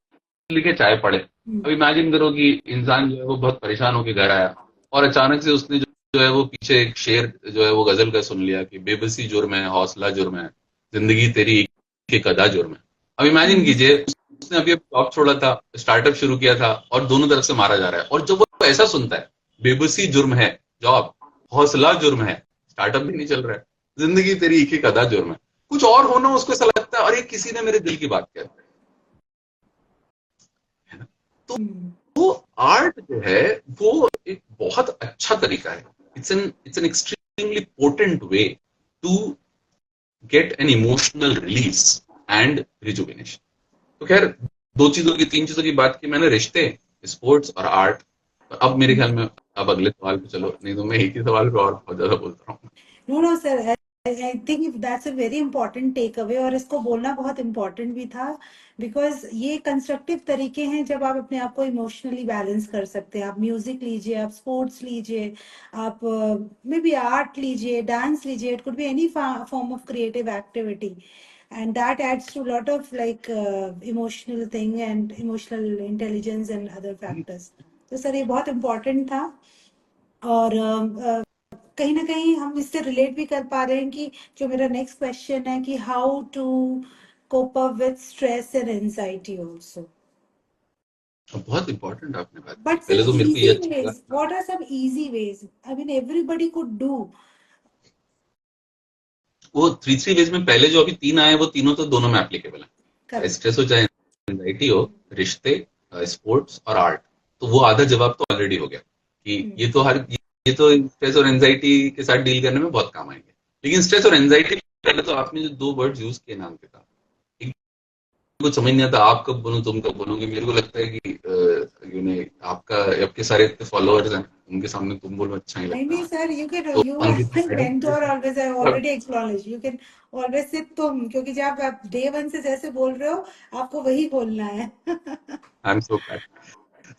लिखे चाहे पढ़े। अब इमेजिन करो कि इंसान जो है वो बहुत परेशान होकर घर आया, और अचानक से उसने जो है वो पीछे एक शेर जो है वो गजल का सुन लिया कि बेबसी जुर्म है, हौसला जुर्म है, जिंदगी तेरी एक अदा जुर्म है। अब इमेजिन कीजिए उसने अभी जॉब छोड़ा था, स्टार्टअप शुरू किया था, और दोनों तरफ से मारा जा रहा है, और जब वो ऐसा सुनता है, बेबसी जुर्म है, जॉब, हौसला जुर्म है, स्टार्टअप भी नहीं चल रहा है, जिंदगी तेरी एक अदा जुर्म है, कुछ और होना, उसको ऐसा लगता है अरे किसी ने मेरे दिल की बात कह दी। तो वो आर्ट जो है वो एक बहुत अच्छा तरीका है, it's an extremely potent way to get an emotional release and rejuvenation. तो खैर, दो चीजों की, तीन चीजों की बात की मैंने, रिश्ते, स्पोर्ट्स और आर्ट। तो अब मेरे ख्याल में अब अगले सवाल पे चलो, नहीं तो मैं एक ही सवाल पे और बहुत ज्यादा बोलता हूँ। No no sir, I think that's a very important take away, और इसको बोलना बहुत इंपॉर्टेंट भी था. बिकॉज ये कंस्ट्रक्टिव तरीके हैं जब आप अपने आप को इमोशनली बैलेंस कर सकते हैं. आप म्यूजिक लीजिए, आप स्पोर्ट्स लीजिए, आप मे बी आर्ट लीजिए, डांस लीजिए, it could be any form of creative activity, and that adds to a lot of like emotional thing and emotional intelligence and other factors. तो सर ये बहुत important था. और कहीं ना कहीं हम इससे रिलेट भी कर पा रहे हैं कि जो मेरा नेक्स्ट क्वेश्चन है कि how to cope up with stress and anxiety also. बहुत इंपॉर्टेंट आपने बात की। But पहले some तो मेरे को ये easy अच्छा लगा। ways. What are some easy ways? I mean, everybody could do. वो थ्री थ्री वेज में पहले जो अभी तीन आए हैं वो तीनों तो दोनों में एप्लीकेबल है, चाहे Correct. स्ट्रेस हो चाहे एंजाइटी हो, रिश्ते, स्पोर्ट्स और आर्ट। तो वो आधा जवाब तो ऑलरेडी हो गया कि Hmm. ये तो स्ट्रेस और एंजाइटी के साथ डील करने में बहुत काम आएंगे। लेकिन स्ट्रेस और एंजाइटी पहले तो आपने जो दो वर्ड यूज किए नाम के था, कुछ समझ नहीं आता आप कब बोलूं तुम कब बोलोगे। मेरे को लगता है कि आपका आपके सारे फॉलोअर्स हैं, उनके सामने तुम बोलो अच्छा नहीं लगता। नहीं sir, you can तो you as Ankita my mentor always I already acknowledge. You can always say तुम, क्योंकि जब आप day one से जैसे बोल रहे हो आपको वही बोलना है. I am so bad.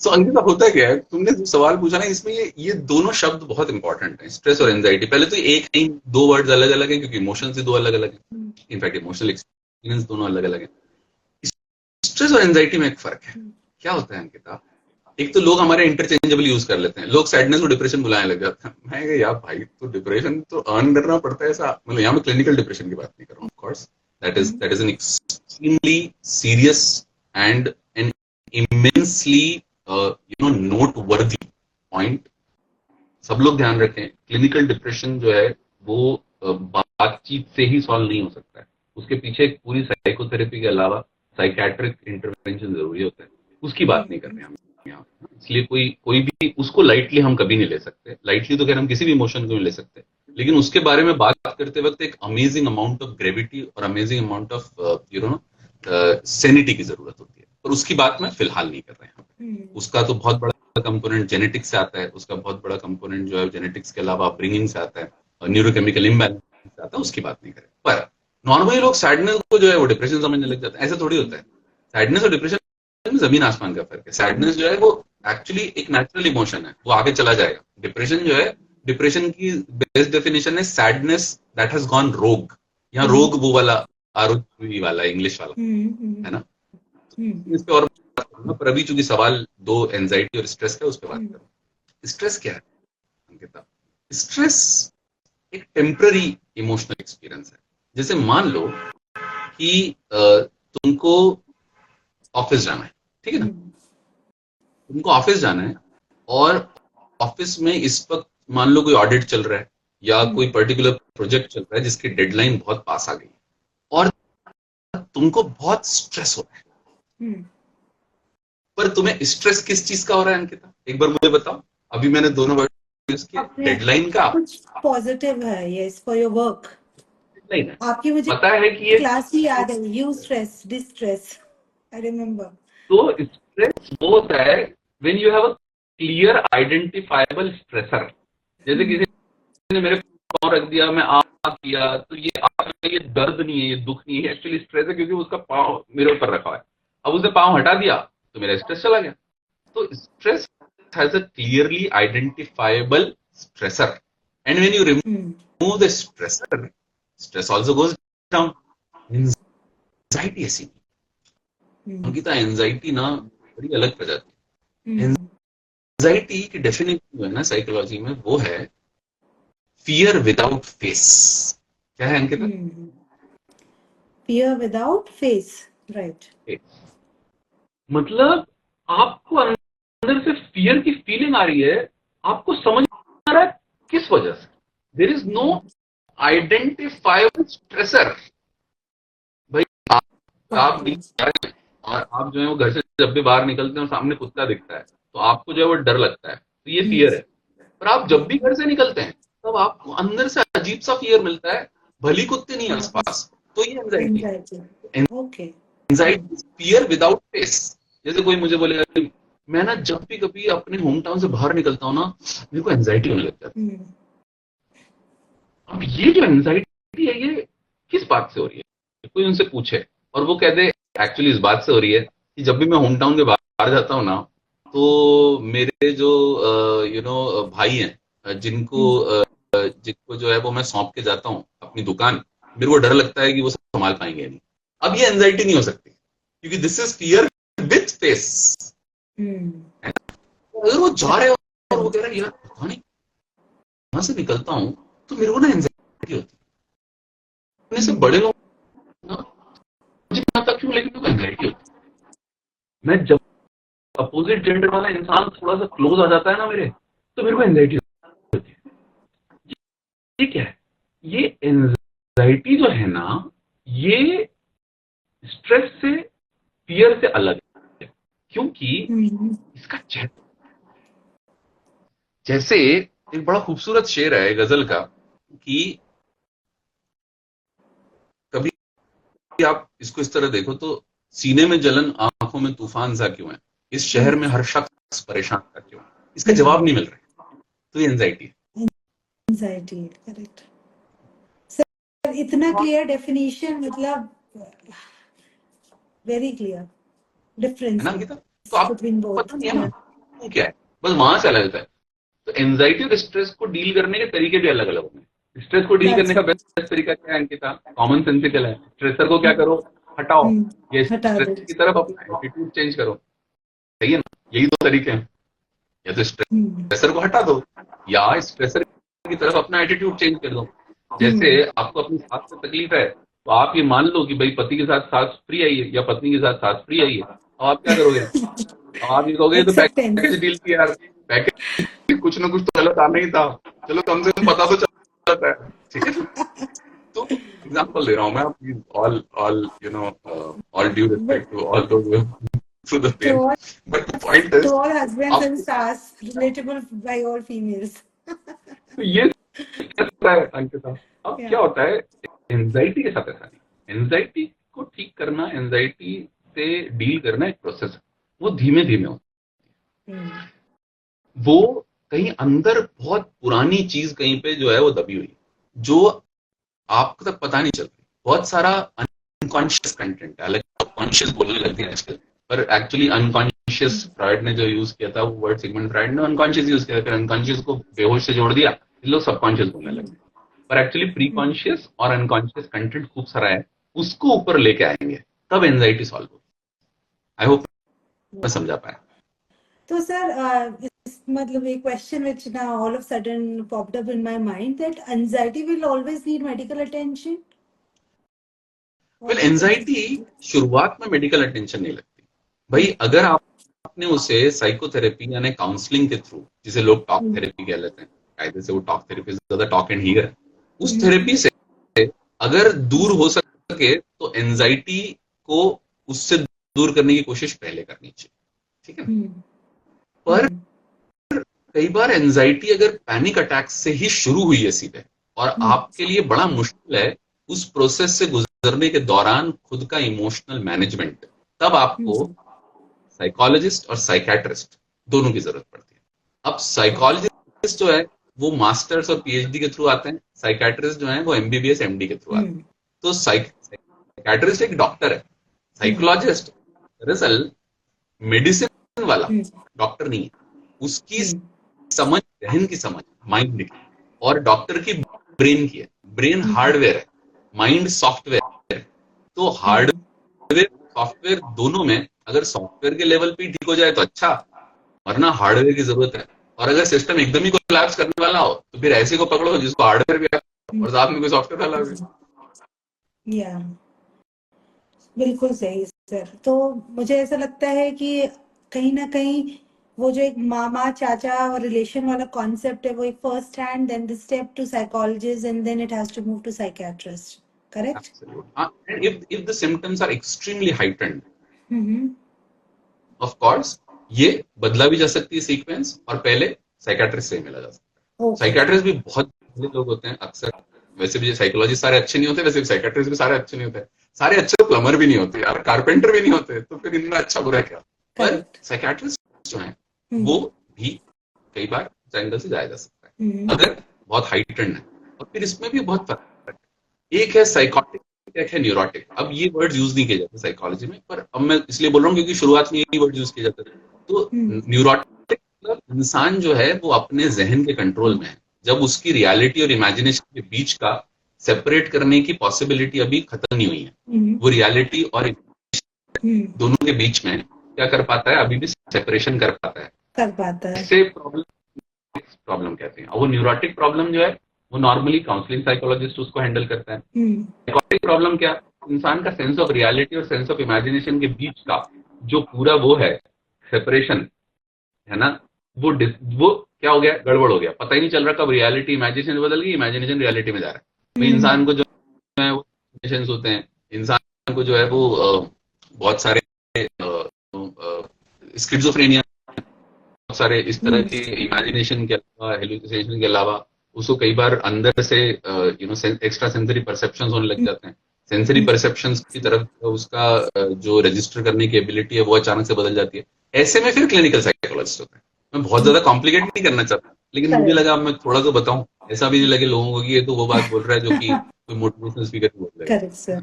So Ankita, होता क्या है, तुमने जो सवाल पूछा ना, इसमें ये दोनों शब्द बहुत इंपॉर्टेंट हैं, स्ट्रेस और एंजाइटी। पहले तो एक नहीं, दो वर्ड्स अलग अलग हैं क्योंकि इमोशंस ही दो अलग अलग हैं। इनफैक्ट इमोशनल एक्सपीरियंस दोनों अलग अलग हैं। स्ट्रेस और एंजाइटी में एक फर्क है। क्या होता है अंकिता, एक तो लोग हमारे इंटरचेंजेबल यूज कर लेते हैं। लोग सैडनेस को डिप्रेशन बुलाने लग जाते हैं। मैं कहा, यार भाई, तो डिप्रेशन तो अर्न करना पड़ता है ऐसा। मतलब यहाँ मैं क्लिनिकल डिप्रेशन की बात नहीं कर रहा हूँ, of course that is an extremely serious and an immensely noteworthy point. सब लोग ध्यान रखें, क्लिनिकल डिप्रेशन जो है वो बातचीत से ही सॉल्व नहीं हो सकता है। उसके पीछे एक पूरी साइकोथेरेपी के अलावा साइकेट्रिक इंटरवेंशन जरूरी होता है। उसकी बात नहीं कर रहे हैं हम यहाँ। इसलिए कोई कोई भी उसको लाइटली हम कभी नहीं ले सकते। लाइटली तो खैर हम किसी भी इमोशन को नहीं ले सकते, लेकिन उसके बारे में बात करते वक्त एक अमेजिंग अमाउंट ऑफ ग्रेविटी और अमेजिंग अमाउंट ऑफ सेनिटी की जरूरत होती है। और उसकी बात मैं फिलहाल नहीं कर रहे हैं। उसका तो बहुत बड़ा कंपोनेंट जेनेटिक्स से आता है, उसका बहुत बड़ा कंपोनेंट जो है जेनेटिक्स के अलावा अपब्रिंगिंग से आता है, न्यूरोकेमिकल इम्बैलेंस से आता है। उसकी बात नहीं करें। पर नॉर्मली लोग सैडनेस को जो है वो डिप्रेशन समझने लग जाते हैं। ऐसा थोड़ी होता है। सैडनेस और डिप्रेशन में जमीन आसमान का फर्क है। सैडनेस जो है वो एक्चुअली एक नेचुरल इमोशन है, वो आगे चला जाएगा। डिप्रेशन जो है, डिप्रेशन की बेस्ट डेफिनेशन है सैडनेस दैट हैज गॉन रोग। यहाँ रोग वो वाला आरोग्य वाला इंग्लिश वाला है ना। इस पे और बात करूंगा, पर अभी चूंकि सवाल दो एंजाइटी और स्ट्रेस का, उस पर बात करूँ। स्ट्रेस क्या है अंकिता? स्ट्रेस एक टेम्पररी इमोशनल एक्सपीरियंस है। जैसे मान लो कि तुमको ऑफिस जाना है, ठीक है ना। तुमको ऑफिस जाना है और ऑफिस में इस वक्त मान लो कोई ऑडिट चल रहा है या कोई पर्टिकुलर प्रोजेक्ट चल रहा है जिसकी डेडलाइन बहुत पास आ गई और तुमको बहुत स्ट्रेस हो रहा है। पर तुम्हें स्ट्रेस किस चीज का हो रहा है अंकिता, एक बार मुझे बताओ। अभी मैंने दोनों वर्ड यूज किए, डेडलाइन का। कुछ पॉजिटिव है, yes, for your work. Deadline है, आपकी मुझे पता है कि ये क्लास ही याद है, you stress distress, I remember. तो स्ट्रेस वो होता है when you have a clear identifiable stressor. जैसे किसी ने मेरे पाँव रख दिया, मैं आग किया, तो ये आग, ये दर्द नहीं है, ये दुख नहीं है, एक्चुअली स्ट्रेस है क्योंकि उसका पाँव मेरे ऊपर रखा हुआ है। अब उसे पाँव हटा दिया तो मेरा स्ट्रेस चला गया। तो stress has a clearly identifiable stressor, and when you remove the stressor, stress also goes down. Anxiety ऐसी अंकिता, एंजाइटी ना बड़ी अलग प्रजाति है। एंजाइटी की डेफिनेशन जो है ना साइकोलॉजी में, वो है फियर विदाउट फेस। क्या है Ankita? Fear without face, right. मतलब आपको अंदर से फियर की फीलिंग आ रही है, आपको समझ आ रहा है किस वजह से। There is no identifiable stressor. भाई आप भी और आप जो है वो घर से जब भी बाहर निकलते हैं सामने कुत्ता दिखता है तो आपको जो है वो डर लगता है, तो ये फियर है। पर आप जब भी घर से निकलते हैं तब आपको अंदर से अजीब सा फियर मिलता है, भली कुत्ते नहीं आसपास, तो ये anxiety. Okay. Anxiety fear without face. जैसे कोई मुझे बोलेगा, मैं ना जब भी कभी अपने होम टाउन से बाहर निकलता हूँ ना, मेरे को एंजाइटी होने लग जाती है। अब ये जो एंजाइटी है ये किस बात से हो रही है, कोई उनसे पूछे और वो कह दे एक्चुअली इस बात से हो रही है कि जब भी मैं होम टाउन के बाहर जाता हूँ ना, तो मेरे जो भाई हैं, जिनको जो है वो मैं सौंप के जाता हूँ अपनी दुकान, मेरे को डर लगता है कि वो संभाल पाएंगे नहीं। अब ये एंजाइटी नहीं हो सकती क्योंकि this is fear with face. अगर वो जा रहे हो और वो कह रहे हैं यार पता नहीं वहां से निकलता हूँ तो मेरे को ना एंजाइटी होती है। अपने से बड़े लोग ना, मुझे पता क्यों, लेकिन मेरे को एंजाइटी होती है। मैं जब अपोजिट जेंडर वाला इंसान थोड़ा सा क्लोज आ जाता है ना मेरे, तो मेरे को एंजाइटी होती है। ये क्या है? ये एंजाइटी जो है ना, ये स्ट्रेस से, फियर से अलग है, क्योंकि इसका जैसे एक बड़ा खूबसूरत शेर है गजल का कि कभी आप इसको इस तरह देखो तो, सीने में जलन आंखों में तूफान सा क्यों है, इस शहर में हर शख्स परेशान सा क्यों है, इसका जवाब नहीं मिल रहा, तो ये एंजाइटी है। Anxiety, correct sir. इतना क्लियर डेफिनेशन, मतलब वेरी क्लियर है डिफरेंस ना अंकिता? तो आप बिटवीन बोथ। पता नहीं है ना क्यों क्या है, बस वहां से अलग होता है। तो एंजाइटी और स्ट्रेस को डील करने के तरीके भी अलग अलग होंगे। स्ट्रेस को डील करने का बेस्ट तरीका क्या है अंकिता? कॉमन सेंसिकल है। स्ट्रेसर को क्या करो? हटाओ, या हटा स्ट्रेस दो। की तरफ अपना एटीट्यूड चेंज करो। सही है ना? यही दो तरीके हैं, या तो स्ट्रेसर को हटा दो या स्ट्रेसर की तरफ अपना एटीट्यूड चेंज कर दो। जैसे आपको अपनी सास से तकलीफ है, तो आप ये मान लो कि भाई पति के साथ सास फ्री आई है या पत्नी के साथ सास फ्री आई है, अब आप क्या करोगे? अब आप ये कहोगे तो एक्सेप्टेंस। पैकेज डील किया यार, पैकेज कुछ ना कुछ तो गलत आना ही था, चलो कम से कम पता तो चलता है, ठीक है ना? तो एग्जांपल दे रहा हूँ मैं, आप all you know, all due respect to all those through the pain, but the point To is all husbands आप, and stars, relatable by all females. तो ये कैसा है अंकिता? अब क्या Yeah. होता है एंजाइटी के साथ? ऐसा नहीं, एंजाइटी को ठीक करना, एंजाइटी से डील करना एक प्रोसेस है, वो धीमे धीमे होता है। वो कहीं अंदर बहुत पुरानी चीज कहीं पे जो है वो दबी हुई, जो आपको तक पता नहीं चल रही। बहुत सारा अनकॉन्शियस कंटेंट है, हालांकि कॉन्शियस बोलने लगते हैं आजकल, पर एक्चुअली अनकॉन्शियस, फ्राइड ने जो यूज किया था वो वर्ड, सिगमंड फ्राइड ने अनकॉन्शियस यूज किया था, फिर अनकॉन्शियस को बेहोश से जोड़ दिया, फिर लोग सबकॉन्शियस बोलने लगे। पर एक्चुअली प्री कॉन्शियस और अनकॉन्शियस कंटेंट खूब सारा है, उसको ऊपर लेके आएंगे तब एंजाइटी सॉल्व होगी। आई होप मैं समझा पाया। तो सर, मतलब एक question which now all of a sudden popped up in my mind, that anxiety will always need medical attention. Well, anxiety शुरुआत में मेडिकल अटेंशन नहीं लगती भाई। अगर आपने उसे साइकोथेरेपी यानी काउंसलिंग के थ्रू, जिसे लोग टॉक थेरेपी कह लेते हैं, कायदे से वो टॉक थेरेपी से ज्यादा टॉक एंड हियर, उस थेरेपी से अगर दूर हो सके तो एंजाइटी को उससे दूर करने की कोशिश पहले करनी चाहिए, ठीक है ना? पर कई बार एंजाइटी अगर पैनिक अटैक से ही शुरू हुई है सीधे, और आपके लिए बड़ा मुश्किल है उस प्रोसेस से गुजरने के दौरान खुद का इमोशनल मैनेजमेंट, तब आपको साइकोलॉजिस्ट और साइकेट्रिस्ट दोनों की जरूरत पड़ती है। अब साइकोलॉजिस्ट जो है वो मास्टर्स और पीएचडी के थ्रू आते हैं, साइकेट्रिस्ट जो है वो एमबीबीएस एमडी के थ्रू आते हैं। तो साइकेट्रिस्ट एक डॉक्टर है, साइकोलॉजिस्ट दरअसल मेडिसिन वाला डॉक्टर नहीं है, उसकी समझ, जहन की समझ, माइंड की, और डॉक्टर की ब्रेन की है। ब्रेन हार्डवेयर है, माइंड सॉफ्टवेयर है। तो हार्डवेयर सॉफ्टवेयर दोनों में अगर सॉफ्टवेयर के लेवल पे ठीक हो जाए तो अच्छा, वरना हार्डवेयर की जरूरत है। और अगर सिस्टम एकदम ही कोलैप्स करने वाला हो तो फिर ऐसे को पकड़ो जिसको हार्डवेयर भी है और साथ में कोई सॉफ्टवेयर वाला भी। या बिल्कुल सही सर। तो मुझे ऐसा लगता है कि कहीं ना कहीं वो जो एक मामा चाचा और रिलेशन वाला कॉन्सेप्ट है, वो एक first hand, then the step to psychologist, and then it has to move to psychiatrist, correct? And if the symptoms are extremely heightened, of course ये बदला भी जा सकती है सीक्वेंस, और पहले साइकियाट्रिस्ट से मिला जा सकता है। साइकियाट्रिस्ट भी बहुत भले लोग होते हैं अक्सर, वैसे भी साइकोलॉजिस्ट सारे अच्छे नहीं होते, वैसे भी साइकियाट्रिस्ट भी सारे अच्छे नहीं होते, सारे अच्छे प्लम्बर भी नहीं होते यार, कारपेंटर भी नहीं होते, तो फिर इनमें अच्छा बुरा क्या। पर साइकियाट्रिस्ट जो है वो भी कई बार इस एंगल से जाया जा सकता है अगर बहुत हाइटेंड है। और फिर इसमें भी बहुत फर्क है, एक है साइकोटिक, एक है न्यूरोटिक। अब ये वर्ड यूज नहीं किए जाते साइकोलॉजी में, पर अब मैं इसलिए बोल रहा हूँ क्योंकि शुरुआत में यही वर्ड यूज किए जाते थे। तो न्यूरोटिक मतलब इंसान जो है वो अपने जहन के कंट्रोल में है, जब उसकी रियलिटी और इमेजिनेशन के बीच का सेपरेट करने की पॉसिबिलिटी अभी खत्म नहीं हुई है। वो रियलिटी और दोनों के बीच में क्या कर पाता है, अभी भी सेपरेशन कर पाता है। इसे प्रॉब्लम कहते हैं। और वो न्यूरोटिक प्रॉब्लम जो है वो नॉर्मली काउंसलिंग साइकोलॉजिस्ट उसको हैंडल करता है। साइकोटिक प्रॉब्लम क्या, इंसान का सेंस ऑफ रियलिटी और सेंस ऑफ इमेजिनेशन के बीच का जो पूरा वो है सेपरेशन है ना, वो क्या हो गया, गड़बड़ हो गया, पता ही नहीं चल रहा कब रियलिटी इमेजिनेशन बदल गई, इमेजिनेशन रियलिटी में जा रहा है। भाई इंसान को जो है वो इमेजिनेशंस होते हैं, इंसान को जो है वो बहुत सारे स्किज़ोफ्रेनिया, बहुत सारे इस तरह के इमेजिनेशन के अलावा, हेलुसिनेशन के अलावा उसको कई बार अंदर से एक्स्ट्रा सेंसरी परसेप्शंस होने लग जाते हैं। सेंसरी परसेप्शंस की तरफ उसका जो रजिस्टर करने की एबिलिटी है वो अचानक से बदल जाती है। ऐसे में फिर क्लिनिकल साइकोलॉजिस्ट होता है। मैं बहुत ज्यादा कॉम्प्लिकेट नहीं करना चाहता, लेकिन मुझे Correct. लगा अब मैं थोड़ा सा बताऊं, ऐसा भी नहीं लगे लोगों को कि ये तो वो बात बोल रहा है जो कि कोई मोटिवेशनल स्पीकर बोल रहा है। Correct, sir.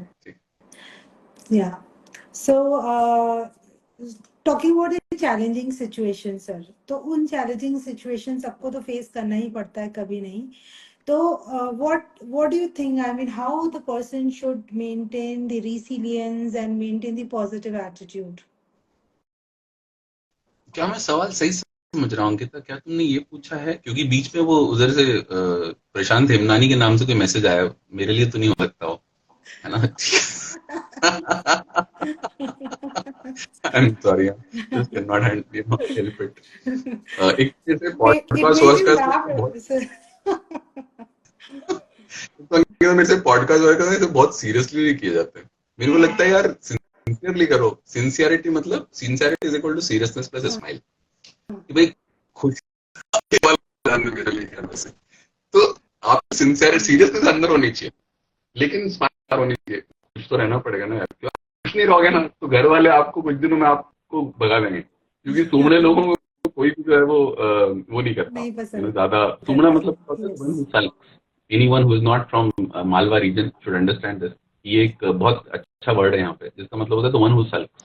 Yeah. So, talking about the challenging situation, sir. तो उन challenging situations सबको तो face करना ही पड़ता है, कभी नहीं. तो what do you think? I mean, how the person should maintain the resilience and maintain the positive attitude? क्या मैं सवाल सही समझ रहा हूँ अंकिता? क्या तुमने ये पूछा है, क्योंकि बीच में वो उधर से प्रशांत हेमनानी के नाम से कोई मैसेज आया, मेरे लिए तो नहीं हो सकता हो, है ना? I'm sorry, I just cannot help it. एक जैसे It podcast made you vodcast laugh, बहुत, sir. तो मेरे से पॉडकास्ट वॉडकास्ट बहुत सीरियसली नहीं किए जाते हैं। मेरे को लगता है यार सिंसियरली करो। सिंसियरिटी मतलब sincerity is equal to seriousness plus smile, कि भाई खुश वाला मेरे लिए करने से, तो आप सिंसियर सीरियसनेस अंदर होनी चाहिए, लेकिन स्माइल होनी चाहिए। कुछ तो रहना पड़ेगा ना यार, क्यों कुछ नहीं रहोगे ना तो घर वाले आपको कुछ दिनों में आपको भगा देंगे, क्योंकि सूमड़े लोगों को कोई भी जो है वो नहीं करता। नहीं पसंद ज्यादा सूमड़ा मतलब anyone who is not from Malwa region should understand this. ये एक बहुत अच्छा वर्ड है यहाँ पे, जिसका मतलब होता है द वन हु सल्क्स।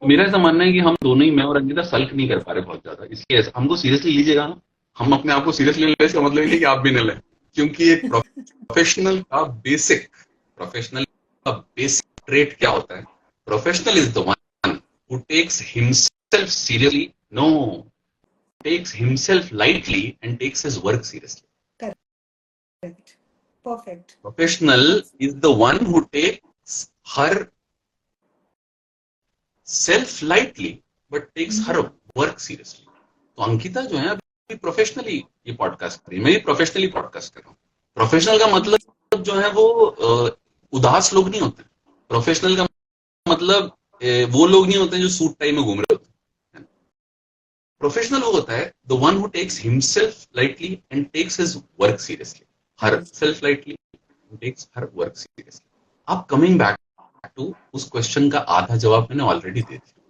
तो मेरा ऐसा मानना है कि हम दोनों ही, मैं और अंकिता, सल्क नहीं कर पा रहे बहुत ज्यादा, इसलिए हमको सीरियसली लीजिएगा ना। हम अपने आप को सीरियसली ले, इसका मतलब नहीं कि आप भी न लें, क्योंकि एक प्रोफेशनल का बेसिक ट्रेट क्या होता है? Professional is the one who takes himself seriously, no, takes himself lightly and takes his work seriously. Correct. Perfect. Professional is the one who takes her self lightly but takes her work seriously. तो अंकिता जो है अभी professionally ये podcast कर रही है, मैं भी प्रोफेशनली पॉडकास्ट कर रहा हूँ। प्रोफेशनल का मतलब जो है वो उदास लोग नहीं होते। प्रोफेशनल का मतलब वो लोग नहीं होते जो सूट टाई में घूम रहे होते हैं। प्रोफेशनल वो होता है the one who takes himself lightly and takes his work seriously, herself lightly takes her work seriously. अब कमिंग बैक टू उस क्वेश्चन का आधा जवाब मैंने ऑलरेडी दे दिया.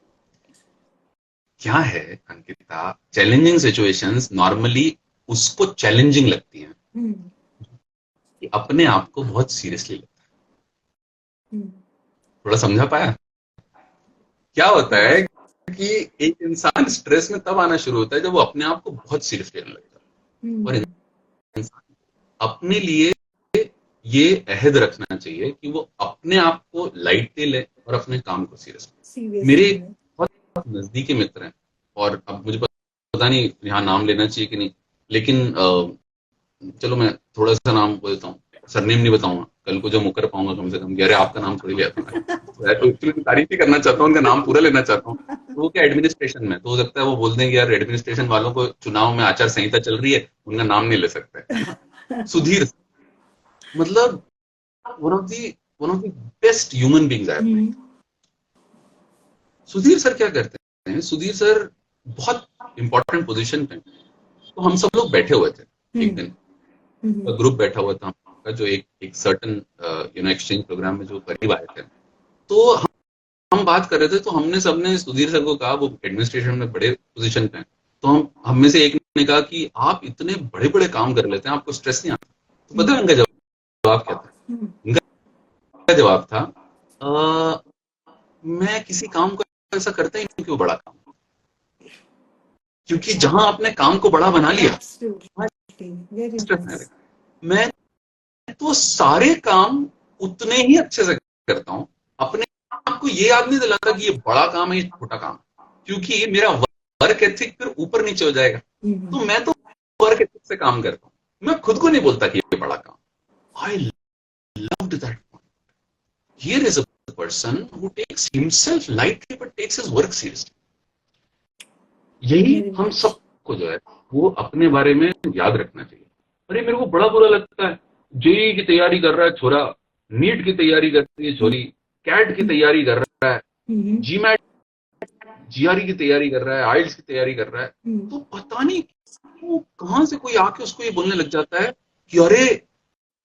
क्या है अंकिता, चैलेंजिंग सिचुएशंस नॉर्मली उसको चैलेंजिंग लगती हैं कि अपने आप को बहुत सीरियसली लेता है. थोड़ा समझा पाया? क्या होता है कि एक इंसान स्ट्रेस में तब आना शुरू होता है जब वो अपने आप को बहुत सीरियस लेने लगता है. और इंसान अपने लिए ये अहद रखना चाहिए कि वो अपने आप को लाइटली ले और अपने काम को सीरियस ले. मेरे बहुत नजदीकी मित्र हैं, और अब मुझे पता नहीं यहाँ नाम लेना चाहिए कि नहीं, लेकिन चलो मैं थोड़ा सा नाम बोल देता हूँ, सरनेम नहीं बताऊंगा, कल को जो मुकर पाऊंगा कम से कम, अरे आपका नाम थोड़ी लिया था मैं तो एक्चुअली तारीफ ही करना चाहता हूँ, उनका नाम पूरा लेना चाहता हूँ. तो वो क्या एडमिनिस्ट्रेशन में, तो हो सकता है वो बोल दें कि यार एडमिनिस्ट्रेशन वालों को चुनाव में आचार संहिता चल रही है, उनका नाम नहीं ले सकते. सुधीर, मतलब one of the best human beings I have. Sudhir sir क्या करते हैं, सुधीर सर बहुत इंपॉर्टेंट पोजीशन पे, तो हम सब लोग बैठे हुए थे एक दिन, ग्रुप बैठा हुआ था हमका, जो एक सर्टन एक्सचेंज प्रोग्राम में जो करीब आए थे, तो हम बात कर रहे थे, तो हमने सबने सुधीर सर को कहा, वो एडमिनिस्ट्रेशन में बड़े पोजीशन पे हैं, तो हम में से एक ने कहा कि आप इतने बड़े बड़े काम कर लेते हैं, आपको स्ट्रेस नहीं आता? तो पता है उनका जवाब क्या था? उनका जवाब था, मैं किसी काम को ऐसा करता ही नहीं कि वो बड़ा काम, क्योंकि जहां आपने काम को बड़ा बना लिया, मैं तो सारे काम उतने ही अच्छे से करता हूं, अपने आप को ये याद नहीं दिलाता कि ये बड़ा काम है, ये छोटा काम, क्योंकि मेरा वर्क एथिक फिर ऊपर नीचे हो जाएगा. तो मैं तो वर्क एथिक से काम करता हूं, मैं खुद को नहीं बोलता कि ये बड़ा काम. I loved that point. Here is a person who takes himself lightly but takes his work seriously. यही Very हम much. सबको जो है वो अपने बारे में याद रखना चाहिए। अरे मेरे को बड़ा बुरा लगता है, जेई की तैयारी कर रहा है छोरा, नीट की तैयारी कर रही है छोरी, कैट की तैयारी कर रहा है, हम्म, जीमैट जीआरई की तैयारी कर रहा है, आइल्स की तैयारी कर रहा है, हम्म, तो पता नहीं वो कहां से कोई आके उसको ये बोलने लग जाता है कि अरे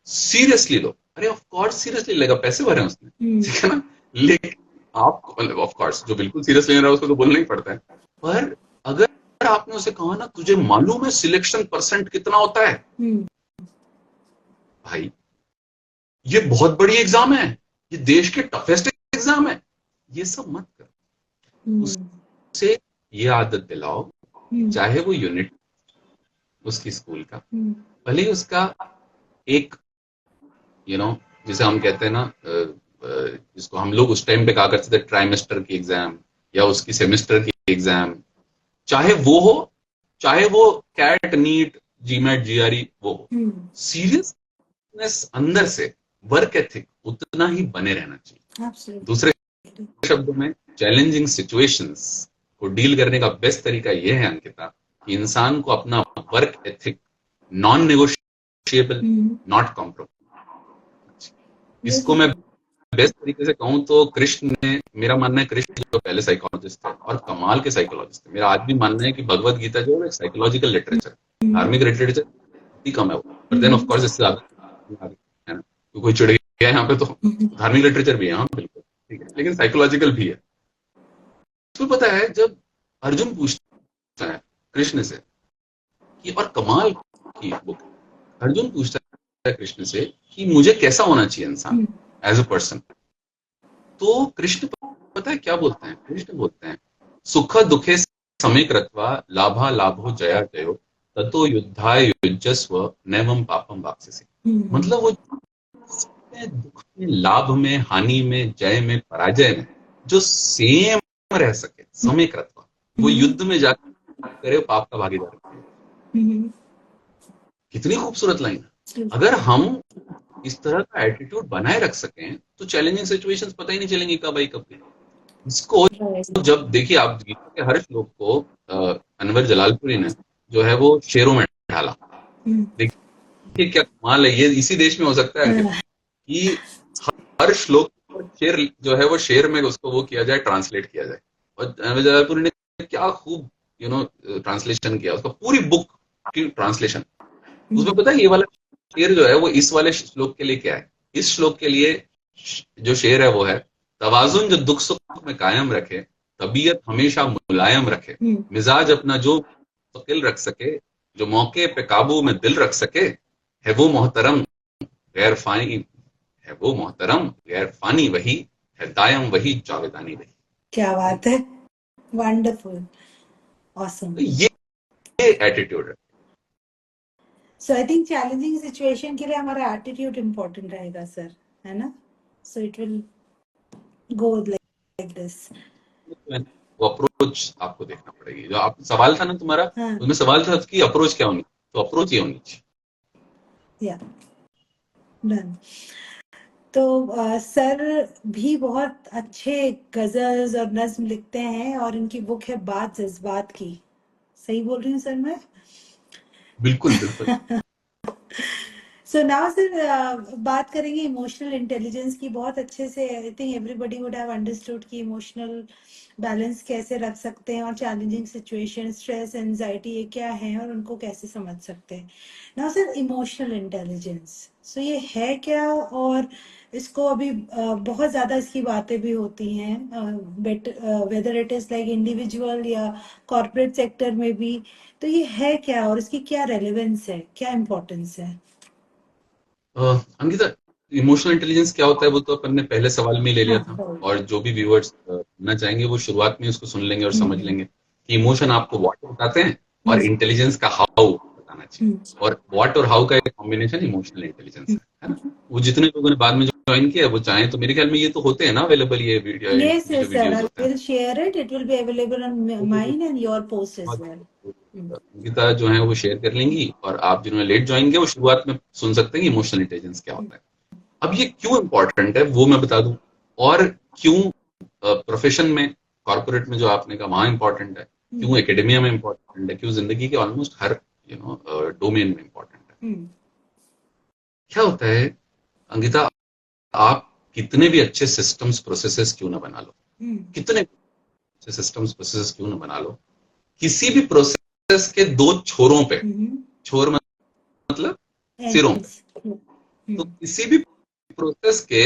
सीरियसली लो। अरे ऑफ कोर्स सीरियसली लेगा, पैसे भरे हैं उसने, हम्म, ठीक है ना। लेकिन आप ऑफ कोर्स जो बिल्कुल सीरियस ले रहा है उसको तो बोलना ही पड़ता है। पर अगर आपने उसे कहा ना तुझे मालूम है सिलेक्शन परसेंट कितना होता है, हम्म, भाई ये बहुत बड़ी एग्जाम है, ये देश के टफेस्ट एग्जाम है, ये सब मत कर। हम्म, उसे ये आदत दिलाओ, हम्म, चाहे वो यूनिट उसकी स्कूल का, हम्म, भले ही उसका एक जिसे हम कहते हैं ना जिसको हम लोग उस टाइम पे कहा करते थे ट्राइमेस्टर की एग्जाम या उसकी सेमेस्टर की एग्जाम, चाहे वो हो, चाहे वो कैट नीट जीमेट जीआरई वो हो, हम्म, सीरियसनेस अंदर से, वर्क एथिक उतना ही बने रहना चाहिए। absolutely. दूसरे शब्दों में चैलेंजिंग सिचुएशंस को डील करने का बेस्ट तरीका यह है अंकिता कि इंसान को अपना work ethic non negotiable, hmm, not compromise. ये इसको तो मैं है. बेस्ट तरीके से कहूं तो कृष्ण ने, मेरा मानना है कृष्ण जो पहले साइकोलॉजिस्ट थे और कमाल के साइकोलॉजिस्ट थे, मेरा आज भी मानना है कि भगवत गीता जो है एक साइकोलॉजिकल लिटरेचर, हम्म, धार्मिक लिटरेचर ही कम है वो, पर देन ऑफ हम्म, कोर्स इससे ज्यादा है ना, तो कोई चिढ़ गया यहाँ पे तो हम्म, धार्मिक लिटरेचर भी है, हाँ बिल्कुल ठीक है, लेकिन साइकोलॉजिकल भी है। तो पता है जब अर्जुन पूछता है कृष्ण से कि, और कमाल की बुक, अर्जुन पूछता है कृष्ण से कि मुझे कैसा होना चाहिए इंसान हम्म, एज अ पर्सन, तो कृष्ण पता है क्या बोलते हैं, कृष्ण बोलते हैं सुख दुखे समे कृत्वा लाभा लाभो जया जयो ततो युद्धाय युज्यस्व नैवं पापम वाप्स्यसि। हम्म, मतलब वो दुख में, लाभ में, हानि में, जय में, पराजय में जो सेम रह सके समय कृत्वा, वो हम्म, युद्ध में जाकर करे पाप का भागीदार बने। हम्म, कितनी खूबसूरत लाइन है। absolutely. अगर हम इस तरह का एटीट्यूड बनाए रख सकें तो चैलेंजिंग सिचुएशंस पता ही नहीं चलेंगी कब आई कब गई। इसको Right. जब देखिए आप गीता के हर श्लोक को अनवर जलालपुरी ने जो है वो शेरों में ढाला। हम्म, देखिए क्या कमाल है, ये इसी देश में हो सकता है अंकित, कि हर श्लोक पर शेर जो है वो शेर में उसको वो किया जाए, ट्रांसलेट किया जाए। और अनवर जलालपुरी ने क्या खूब ट्रांसलेशन किया उसका, पूरी बुक की ट्रांसलेशन। उसमें पता है ये वाला शेर जो है वो इस वाले श्लोक के लिए क्या है, इस श्लोक के लिए जो शेर है वो है तवाजुन जो दुख सुख में कायम रखे, तबीयत हमेशा मुलायम रखे, हम्म, मिजाज अपना जो मुस्तकिल रख सके, जो मौके पे काबू में दिल रख सके, है वो मोहतरम गैर फानी, है वो मोहतरम गैर फानी वही, है दायम वही जावेदानी वही। क्या भाई बात है. Wonderful. Awesome. तो ये एटीट्यूड है। So I think challenging situation के लिए हमारा attitude important रहेगा सर, है ना? So it will go like this. वो अप्रोच आपको देखना पड़ेगी, जो आप सवाल था ना तुम्हारा, हाँ, उसमें सवाल था कि अप्रोच क्या होनी, तो अप्रोच ये होनी चाहिए। yeah, done. तो सर भी बहुत अच्छे गजल्स और नज्म लिखते हैं और इनकी बुक है बात जज्बात की. सही बोल रही हूँ सर मैं? बिल्कुल बिल्कुल। सो नाउ सर बात करेंगे इमोशनल इंटेलिजेंस की बहुत अच्छे से. I think everybody would have understood कि इमोशनल बैलेंस कैसे रख सकते हैं और चैलेंजिंग सिचुएशन, स्ट्रेस, एंजाइटी ये क्या है और उनको कैसे समझ सकते हैं. नाउ सर इमोशनल इंटेलिजेंस, सो ये है क्या? और इसको अभी बहुत ज़्यादा इसकी बातें भी होती हैं, but whether it is like individual या कॉर्पोरेट सेक्टर में भी. तो ये है क्या और इसकी क्या रेलेवेंस है, क्या इम्पोर्टेंस है? अंकिता, इमोशनल इंटेलिजेंस क्या होता है वो तो अपन ने पहले सवाल में ही ले लिया हाँ, था, राइट. और जो भी व्यूअर्स सुनना चाहेंगे वो शुरुआत में उसको सुन लेंगे और समझ हम्म, लेंगे कि इमोशन आपको व्हाट बताते हैं और हम्म, इंटेलिजेंस का हाउ बताना चाहिए। हम्म. और व्हाट और हाउ का एक कॉम्बिनेशन इमोशनल इंटेलिजेंस है ना। वो जितने लोगों ने बाद में ज्वाइन किया वो चाहें तो मेरे ख्याल में ये तो होते हैं ना अवेलेबल, ये वीडियो, Yes, ये जो yes, sir. वीडियोज I होते हैं। will share it. It will be available on mine and your post as well. Mm. Ankita जो है वो शेयर कर लेंगी, और आप जिन्होंने लेट ज्वाइन किया वो शुरुआत में सुन सकते हैं कि इमोशनल इंटेलिजेंस क्या होता है। अब ये क्यों इंपॉर्टेंट है वो मैं बता दूं, और क्यों प्रोफेशन में, कॉर्पोरेट में जो आपने कहा वहां इंपॉर्टेंट है, क्यों एकेडमिया में इम्पोर्टेंट है, क्यों जिंदगी के ऑलमोस्ट हर डोमेन में इम्पोर्टेंट है। क्या होता है अंकिता, आप कितने भी अच्छे सिस्टम्स प्रोसेसेस क्यों ना बना लो, कितने अच्छे सिस्टम्स प्रोसेसेस क्यों ना बना लो, किसी भी प्रोसेस के दो छोरों पे, छोर मतलब सिरों पे, तो किसी भी प्रोसेस के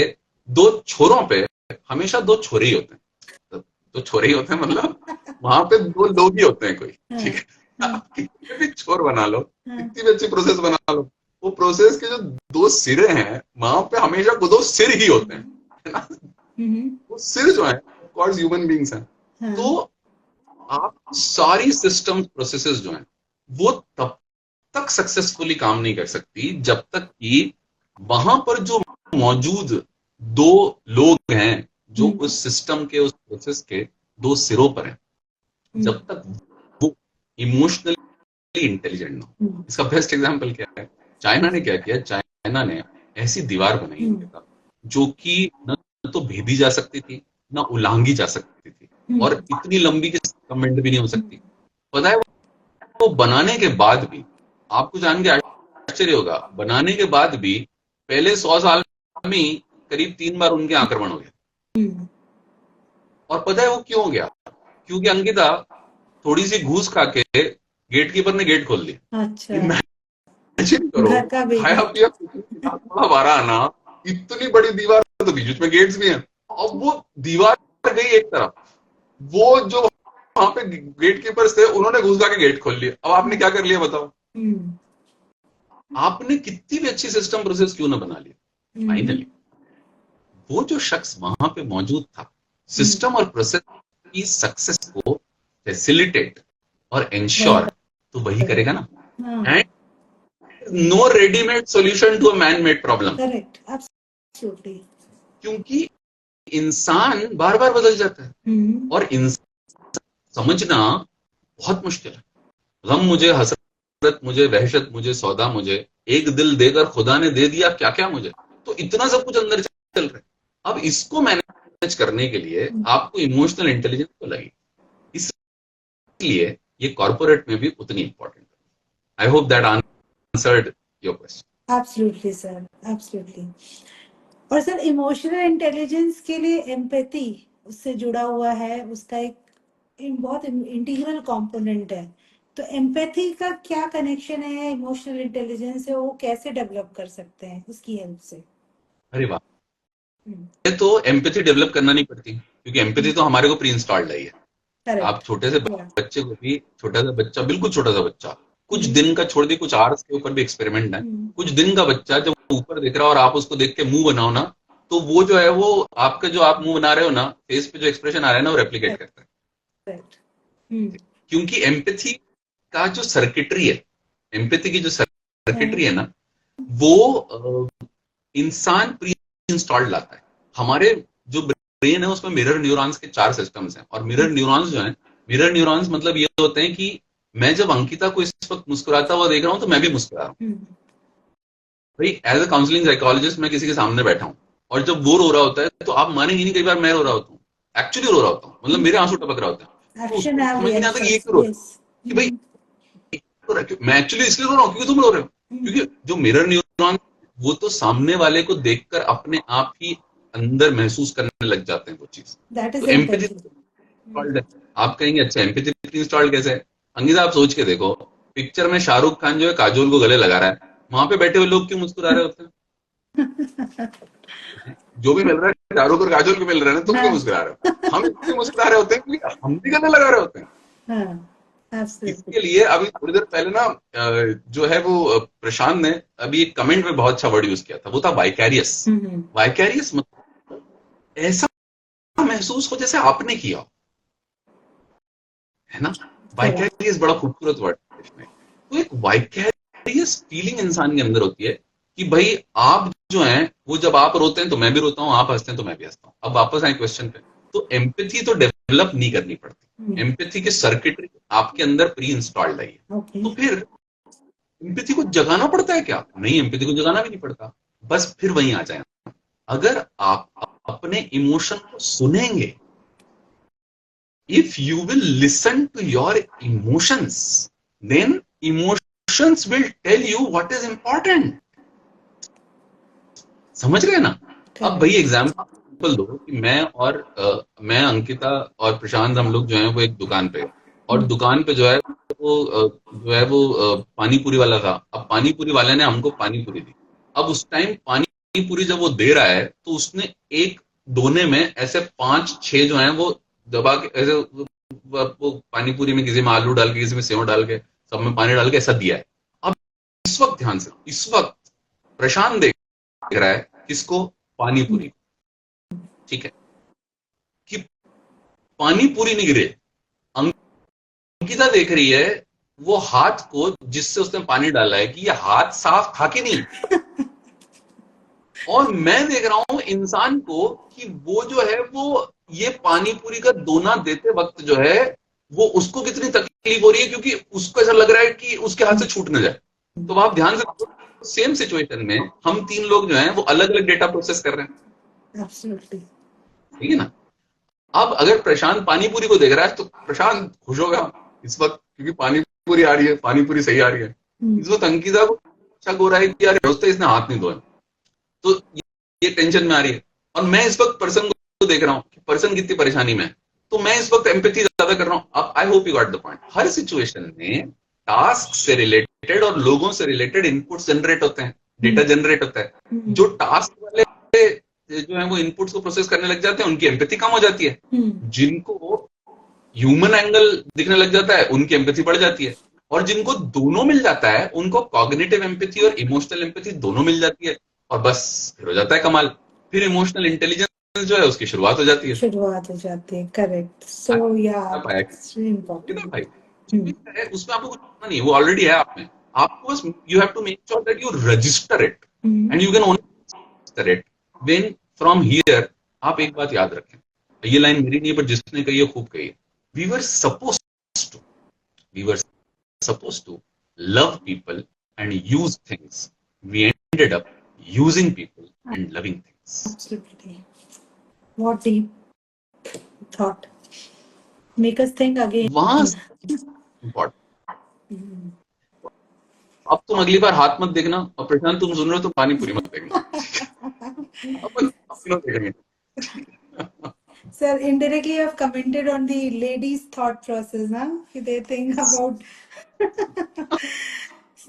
दो छोरों पे हमेशा दो छोरे ही होते हैं। दो छोरे ही होते हैं मतलब वहां पे दो लोग ही होते हैं कोई, ठीक है। आप कितने भी छोर बना लो, कितनी भी अच्छी प्रोसेस बना लो, वो प्रोसेस के जो दो सिरे हैं वहां पे हमेशा दो सिर ही होते हैं, है ना। वो सिर जो है कॉल्ड ह्यूमन बींग्स हैं। तो आप सारी सिस्टम प्रोसेसेस जो हैं वो तब तक सक्सेसफुली काम नहीं कर सकती जब तक कि वहां पर जो मौजूद दो लोग हैं जो उस सिस्टम के, उस प्रोसेस के दो सिरों पर हैं, जब तक वो इमोशनली इंटेलिजेंट ना हो। इसका बेस्ट एग्जांपल क्या है, चाइना ने क्या किया, चाइना ने ऐसी दीवार बनाई उनके साथ जो कि न तो भेदी जा सकती थी, न उलांगी जा सकती थी, और इतनी लंबी कि कमेंट भी नहीं हो सकती। पता है वो बनाने के बाद भी, आपको जान के आश्चर्य होगा, बनाने के बाद भी पहले 100 साल में ही करीब 3 बार उनके आक्रमण हो गए। और पता है वो क्यों हो गया, क्योंकि अंकिता थोड़ी सी घूस खा के गेट कीपर ने गेट खोल दिया। अच्छा, इमेजिन करो, घर का खाया पिया थोड़ा बारह आना, इतनी बड़ी दीवार, तो बीच में गेट्स भी हैं, अब वो दीवार गई एक तरफ, वो जो वहां पे गेट कीपर्स थे उन्होंने घुस के गेट खोल लिया। अब आपने क्या कर लिया बताओ, आपने कितनी भी अच्छी सिस्टम प्रोसेस क्यों ना बना लिया, फाइनली वो जो शख्स वहां पे मौजूद था सिस्टम और प्रोसेस की सक्सेस को फैसिलिटेट और इंश्योर, तो वही करेगा ना। And no readymade solution to a man made problem, correct, absolutely, क्योंकि इंसान बार बार बदल जाता है और इंसान समझना बहुत मुश्किल है। गम मुझे, हसरत मुझे, वहशत मुझे, सौदा मुझे, एक दिल देकर खुदा ने दे दिया क्या क्या मुझे, तो इतना सब कुछ अंदर चल रहा है। अब इसको मैनेज करने के लिए आपको इमोशनल इंटेलिजेंस तो लगेगी, इसलिए ये कॉर्पोरेट में भी उतनी इंपॉर्टेंट है। I hope that answered your question. Absolutely sir, absolutely. और सर इमोशनल इंटेलिजेंस के लिए एम्पैथी उससे जुड़ा हुआ है, उसका एक बहुत इंटीग्रल कंपोनेंट है। तो एम्पैथी का क्या कनेक्शन है इमोशनल इंटेलिजेंस से, वो कैसे डेवलप कर सकते हैं उसकी हेल्प से? अरे वाह, ये तो एम्पैथी डेवलप करना नहीं पड़ती, क्योंकि एम्पैथी तो हमारे को प्री इंस्टॉल्ड है। आप करेक्ट, छोटे से बच्चे को भी, छोटा सा बच्चा, बिल्कुल छोटा सा बच्चा, कुछ दिन का छोड़ दी, कुछ आवर्स के ऊपर भी एक्सपेरिमेंट है, कुछ दिन का बच्चा जब ऊपर देख रहा है और आप उसको देख के मुंह बनाओ ना, तो वो जो है वो आपका जो आप मुंह बना रहे हो ना, फेस पे जो एक्सप्रेशन आ रहा है ना, वो रेप्लिकेट करता है। क्योंकि एम्पैथी का जो सर्किटरी है, एम्पैथी की जो सर्किटरी है ना, वो इंसान प्री इंस्टॉल्ड लाता है। हमारे जो ब्रेन है उसमें मिरर न्यूरॉन्स के 4 सिस्टम्स हैं, और मिरर न्यूरॉन्स जो हैं, मिरर न्यूरॉन्स मतलब ये होते हैं कि मैं जब अंकिता को इस वक्त मुस्कुराता हुआ देख रहा हूं तो मैं भी मुस्कुरा रहा हूं। भाई एज अ काउंसलिंग साइकोलॉजिस्ट मैं किसी के सामने बैठा हूं और जब वो रो रहा होता है तो आप मानेंगे नहीं, कई बार मैं रो रहा होता हूँ, एक्चुअली रो रहा होता हूँ, मतलब मेरे आंसू टपक रहा होता है, तो एक्शन उसको एंड समझ में नहीं आता कि ये रिएक्शंस, क्यों रो रहा है, यस। कि भाई मैं एक्चुअली इसलिए रो रहा हूँ क्योंकि तुम रो रहे हो, क्योंकि जो मिरर न्यूरॉन वो तो सामने वाले को देखकर अपने आप ही अंदर महसूस करने लग जाते हैं वो चीज। दैट तो इज एम्पैथी एम्पैथी। इंस्टॉल्ड है। आप कहेंगे अच्छा एम्पैथी इंस्टॉल्ड कैसे है, अंकिता आप सोच के देखो, पिक्चर में शाहरुख खान जो है काजोल को गले लगा रहा है, वहां पे बैठे हुए लोग क्यों मुस्कुरा रहे होते हैं, जो भी मिल रहा है शाहरुख और काजोल को मिल रहा है ना, तुम क्यों मुस्कुरा रहे हो, हम इसलिए मुस्कुरा रहे होते हैं क्योंकि हम भी गले लगा रहे होते हैं। इसके लिए अभी थोड़ी देर पहले ना जो है वो प्रशांत ने अभी एक कमेंट में बहुत अच्छा वर्ड यूज किया था, वो था वाइकैरियस। वाइकैरियस मतलब ऐसा महसूस हो जैसे आपने किया, है ना। वाइकैरियस बड़ा खूबसूरत वर्ड है इसमें। तो एक वाइकैरियस फीलिंग इंसान के अंदर होती है कि भाई आप जो हैं वो जब आप रोते हैं तो मैं भी रोता हूं, आप हंसते हैं तो मैं भी हंसता हूं। अब वापस आए क्वेश्चन पे, तो एम्पैथी तो डेवलप नहीं करनी पड़ती, एम्पैथी के सर्किटरी आपके अंदर प्री इंस्टॉल्ड है। तो फिर एम्पैथी को जगाना पड़ता है क्या, नहीं, एम्पैथी को जगाना भी नहीं पड़ता, बस फिर वहीं आ जाए। अगर आप अपने इमोशन को सुनेंगे if you will listen to your emotions, then emotions will tell you what is important. समझ रहे हैं ना? अब भाई एग्जाम्पल दो कि मैं अंकिता और प्रशांत हम लोग जो है वो एक दुकान पे, और दुकान पे जो है वो पानी पूरी वाला था। अब पानी पूरी वाले ने हमको पानी पूरी दी। अब उस टाइम पानी पूरी जब वो दे रहा है तो उसने एक दोने में ऐसे 5-6 जो है वो दबा के ऐसे वो पानी पूरी में किसी में आलू डाल के, किसी में सेव डाल के, सब में पानी डाल के ऐसा दिया है। अब इस वक्त ध्यान से, इस वक्त प्रशांत देख रहा है किसको? पानी पूरी। ठीक है कि पानी पूरी नहीं गिरे, अंकिता देख रही है वो हाथ को जिससे उसने पानी डाला है कि ये हाथ साफ था कि नहीं। और मैं देख रहा हूं इंसान को कि वो जो है वो ये पानी पूरी का दोना देते वक्त जो है वो उसको कितनी तकलीफ हो रही है, क्योंकि उसको ऐसा लग रहा है कि उसके हाथ से छूट न जाए। तो आप ध्यान से, सेम सिचुएशन में हम 3 लोग जो हैं वो अलग अलग डेटा प्रोसेस कर रहे हैं। एब्सोल्युटली। ठीक है ना? अब अगर प्रशांत पानी पूरी को देख रहा है तो प्रशांत खुश होगा इस वक्त, क्योंकि पानी पूरी आ रही है, पानी पूरी सही आ रही है। इस वक्त अंकिता को शक हो रहा है कि यार दोस्त इसने हाथ नहीं धोए, तो ये टेंशन में आ रही है। और मैं इस वक्त पर्सन को देख रहा हूँ कि पर्सन कितनी परेशानी में है, तो मैं इस वक्त एम्पैथी ज्यादा कर रहा हूँ। अब I hope you got the point. Her situation में टास्क से रिलेटेड और लोगों से रिलेटेड इनपुट जनरेट होते हैं, डेटा जनरेट होता है। जो टास्क वाले जो है वो इनपुट्स को प्रोसेस करने लग जाते हैं, उनकी एम्पैथी कम हो जाती है। जिनको ह्यूमन एंगल दिखने लग जाता है उनकी एम्पैथी बढ़ जाती है, और जिनको दोनों मिल जाता है उनको कॉग्निटिव एम्पैथी और इमोशनल एम्पैथी दोनों मिल जाती है, और बस फिर हो जाता है कमाल। फिर इमोशनल इंटेलिजेंस जो है उसकी शुरुआत हो जाती है। करेक्ट। सो या भाई उसमें आपको कुछ करना नहीं है, वो ऑलरेडी है आप में। आपको बस you have to make sure that you register it, and you can only register it when from here. आप एक बात याद रखें, ये लाइन मेरी नहीं है पर जिसने कही है खूब कही है। We were supposed to love people and use things, we ended up using people and loving things. Absolutely. What deep thought. Make us think again. वहां अब तुम अगली बार हाथ मत देखना, और प्रशांत तुम सुन रहे हो तो पानी पूरी मत देखना। अब देखेंगे। Sir, indirectly you have commented on the ladies' thought process, huh? They think about.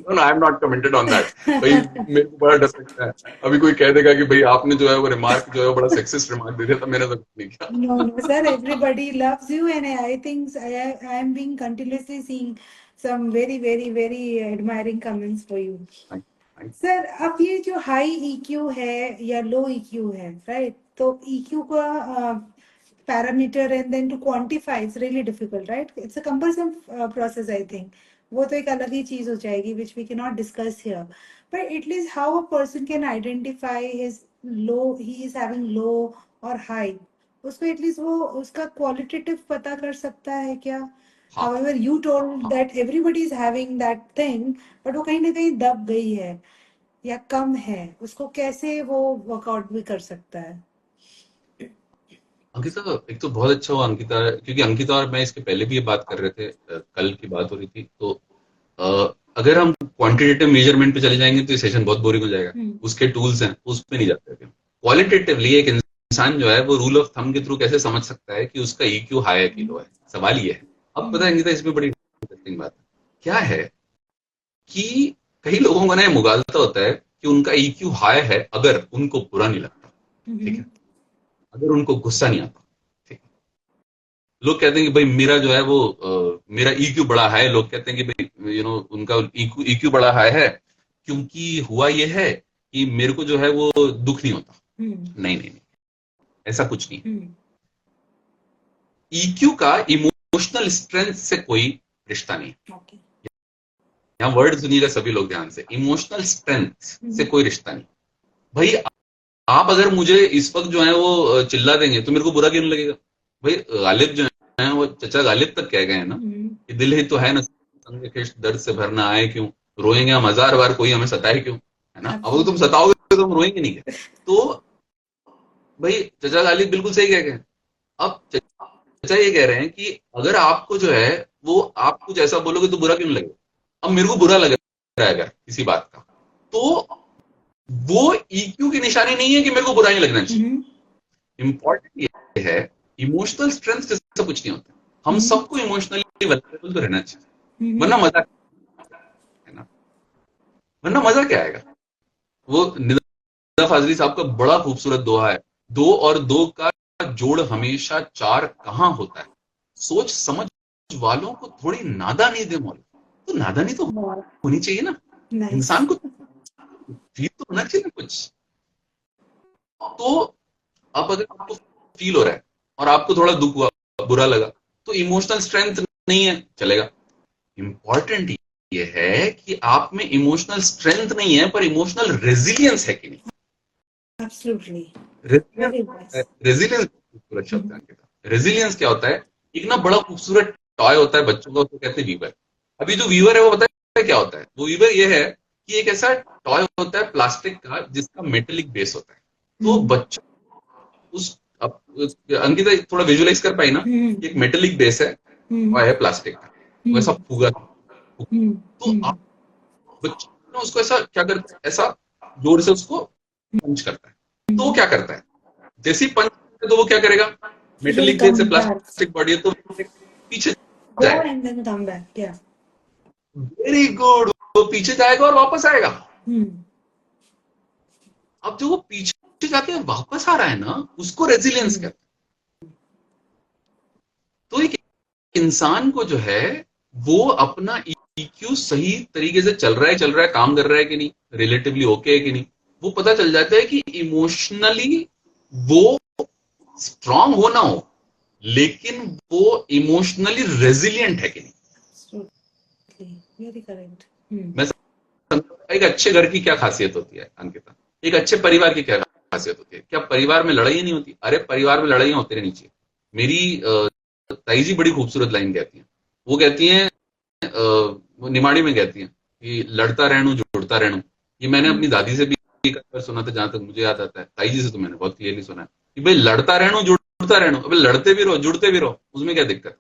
No, I have not commented on that. भाई मेरे को बड़ा डर लगता है अभी कोई कह देगा कि भाई आपने जो है वो रिमार्क जो है बड़ा सेक्सिस्ट रिमार्क दे दिया, तो मैंने तो नहीं किया। No, sir. Everybody loves you, and I think I am being continuously seeing some very, very, very admiring comments for you. Sir, अब ये जो high EQ है या low EQ है, right? तो EQ का parameter and then to quantify it's really difficult, right? It's a cumbersome process, I think. वो तो एक अलग ही चीज हो जाएगी which we cannot discuss here. But at least how a person can identify his low, he is having low or high. उसको at least वो उसका qualitative पता कर सकता है क्या? However, you told that everybody is having that thing, but वो कहीं ना कहीं दब गई है या कम है, उसको कैसे वो वर्कआउट भी कर सकता है? अंकिता, एक तो बहुत अच्छा हुआ अंकिता, क्योंकि अंकिता और मैं इसके पहले भी ये बात कर रहे थे, कल की बात हो रही थी। तो अगर हम क्वांटिटेटिव मेजरमेंट पे चले जाएंगे तो ये सेशन बहुत बोरिंग हो जाएगा। उसके टूल्स हैं, उस पे नहीं जाते। क्वालिटेटिवली एक इंसान जो है वो रूल ऑफ थंब के थ्रू कैसे समझ सकता है कि उसका ईक्यू हाई है कि लो है, सवाल ये है। अब पता है अंकिता, इसमें बड़ी इंटरेस्टिंग बात क्या है कि कई लोगों का ना मुगालता होता है कि उनका ईक्यू हाई है अगर उनको बुरा नहीं लगता, ठीक है, अगर उनको गुस्सा नहीं आता। ठीक, लोग कहते हैं कि भाई मेरा जो है वो मेरा ईक्यू बड़ा हाई है। लोग कहते हैं कि भाई उनका ईक्यू बड़ा हाई है क्योंकि हुआ ये है कि मेरे को जो है वो दुख नहीं होता। नहीं नहीं नहीं, ऐसा कुछ नहीं। ईक्यू का इमोशनल स्ट्रेंथ से कोई रिश्ता नहीं है। यहाँ वर्ड सुनिएगा सभी लोग ध्यान से, इमोशनल स्ट्रेंथ से कोई रिश्ता नहीं। भाई आप अगर मुझे इस वक्त जो है वो चिल्ला देंगे तो मेरे को बुरा क्यों नहीं लगेगा? भाई गालिब जो है वो चचा गालिब तक कह गए हैं ना कि दिल ही तो है ना दर्द से भरना आए क्यों, रोएंगे हम 1000 बार कोई हमें सताए क्यों, है ना। अब तुम सताओगे तो हम रोएंगे नहीं। तो भाई चचा गालिब बिल्कुल सही कह गए। अब चाचा ये कह रहे हैं कि अगर आपको जो है वो आप कुछ ऐसा बोलोगे तो बुरा क्यों नहीं लगेगा। अब मेरे को बुरा लग रहा है अगर किसी बात का, तो वो ईक्यू की निशानी नहीं है कि मेरे को बुरा नहीं लगना चाहिए। इंपॉर्टेंट ये है, इमोशनल स्ट्रेंथ जैसा कुछ नहीं होता, हम सबको इमोशनली अवेलेबल तो रहना चाहिए, वरना मजा है ना, वरना मजा क्या आएगा। वो निदा फाजली साहब का बड़ा खूबसूरत दोहा है, 2 और 2 का जोड़ हमेशा 4 कहां होता है, सोच समझ वालों को थोड़ी नादानी दे मौला। तो नादानी तो होनी चाहिए ना, इंसान को फील तो होना चाहिए ना कुछ। तो अब अगर आपको फील हो रहा है और आपको थोड़ा दुख हुआ, बुरा लगा, तो इमोशनल स्ट्रेंथ नहीं है, चलेगा। इंपॉर्टेंट ये है कि आप में इमोशनल स्ट्रेंथ नहीं है पर इमोशनल रेजिलियंस है कि नहीं। Absolutely. रेजिलियंस खूबसूरत शब्द है। रेजिलियंस क्या होता है, एक ना बड़ा खूबसूरत टॉय होता है बच्चों का, उसको कहते हैं वीवर। अभी जो वीवर है वो पता है क्या होता है, वो वीवर ये है कि एक ऐसा टॉय होता है प्लास्टिक का जिसका मेटेलिक बेस होता है। तो बच्चों उस अंकिता थोड़ा विजुअलाइज कर पाई ना, एक मेटेलिक बेस है, टॉय है प्लास्टिक का, वैसा फूगा। तो आप बच्चों ने उसको ऐसा क्या करता है, ऐसा जोर से उसको पंच करता है। तो वो क्या करता है, जैसे ही पंच करता है तो वो क्या करेगा, मेटेलिक बेस से प्लास्टिक बॉडी है तो पीछे जाएगा। वेरी गुड, वो पीछे जाएगा और वापस आएगा। अब जो वो पीछे जाके वापस आ रहा है ना, उसको रेजिलियंस कहते हैं। तो एक इंसान को जो है वो अपना ईक्यू सही तरीके से चल रहा है, काम कर रहा है कि नहीं, रिलेटिवली ओके है कि नहीं, वो पता चल जाता है कि इमोशनली वो स्ट्रांग हो ना हो, लेकिन वो इमोशनली रेजिलियंट है कि नहीं। Very correct. मैं एक अच्छे घर की क्या खासियत होती है अंकिता, एक अच्छे परिवार की क्या खासियत होती है, क्या परिवार में लड़ाई नहीं होती। अरे परिवार में लड़ाइयां होती रहनी चाहिए। मेरी ताई जी बड़ी खूबसूरत लाइन कहती हैं, वो कहती हैं, वो निमाड़ी में कहती हैं कि लड़ता रहनू जुड़ता रहनू। ये मैंने अपनी दादी से भी सुना था, जहां तक मुझे याद आता है, ताई जी से तो मैंने बहुत क्लियरली सुना है कि भाई लड़ता रहनू जुड़ता रहनू। अब लड़ते भी रहो जुड़ते भी रहो, उसमें क्या दिक्कत।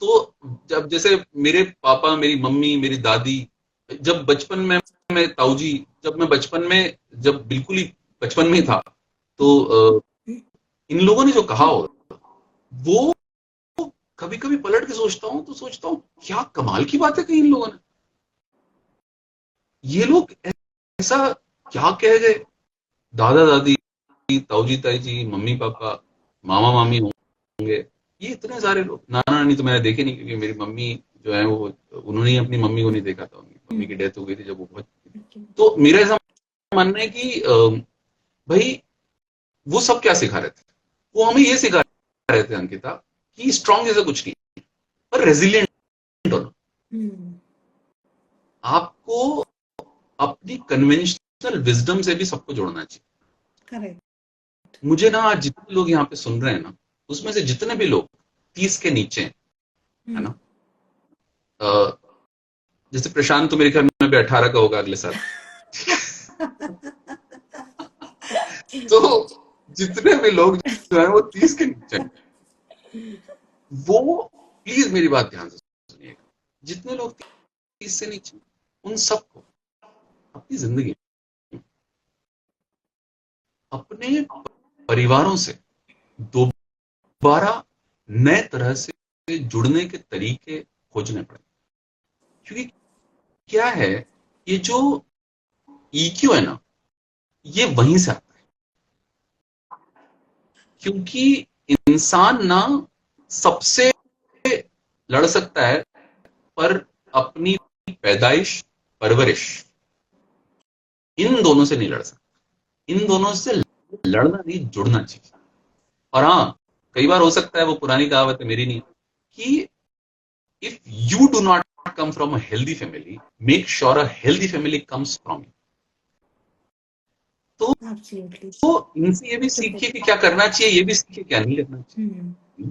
तो जब जैसे मेरे पापा, मेरी मम्मी, मेरी दादी, जब बचपन में मैं ताऊ जी, जब मैं बचपन में, जब बिल्कुल ही बचपन में था, तो इन लोगों ने जो कहा हो, वो कभी कभी पलट के सोचता हूं तो सोचता हूं क्या कमाल की बात है कही इन लोगों ने। ये लोग ऐसा क्या कह गए, दादा दादी, ताऊ जी ताई जी, मम्मी पापा, मामा मामी होंगे, ये इतने सारे लोग। नाना नानी तो मैंने देखे नहीं, क्योंकि मेरी मम्मी जो है वो, उन्होंने अपनी मम्मी को नहीं देखा था, उनकी मम्मी की डेथ हो गई थी जब वो बहुत। तो मेरा ऐसा मानना है कि भाई वो सब क्या सिखा रहे थे, वो हमें ये सिखा रहे थे अंकिता कि स्ट्रांग जैसा कुछ नहीं, पर रेजिलियंट होना। आपको अपनी कन्वेंशनल विजडम से भी सबको जोड़ना चाहिए। करेक्ट। मुझे ना आज जितने लोग यहाँ पे सुन रहे हैं ना, उसमें से जितने भी लोग 30 के नीचे हैं, है ना, जैसे प्रशांत तो मेरे ख्याल में भी 18 का होगा अगले साल। तो जितने भी लोग जो है वो 30 के नीचे हैं, वो प्लीज मेरी बात ध्यान से सुनिएगा। जितने लोग 30 से नीचे, उन सबको अपनी जिंदगी, अपने परिवारों से दोबारा नए तरह से जुड़ने के तरीके खोजने पड़े। क्योंकि क्या है, ये जो ईक्यू है ना, ये वहीं से आता है। क्योंकि इंसान ना सबसे लड़ सकता है, पर अपनी पैदाइश, परवरिश, इन दोनों से नहीं लड़ सकता। इन दोनों से लड़ना नहीं, जुड़ना चाहिए। और हाँ, कई बार हो सकता है, वो पुरानी कहावत है, मेरी नहीं, कि if you do not come from a healthy family, make sure a healthy family comes from you. तो इनसे ये भी सीखिए कि क्या करना चाहिए, ये भी सीखिए क्या नहीं करना चाहिए।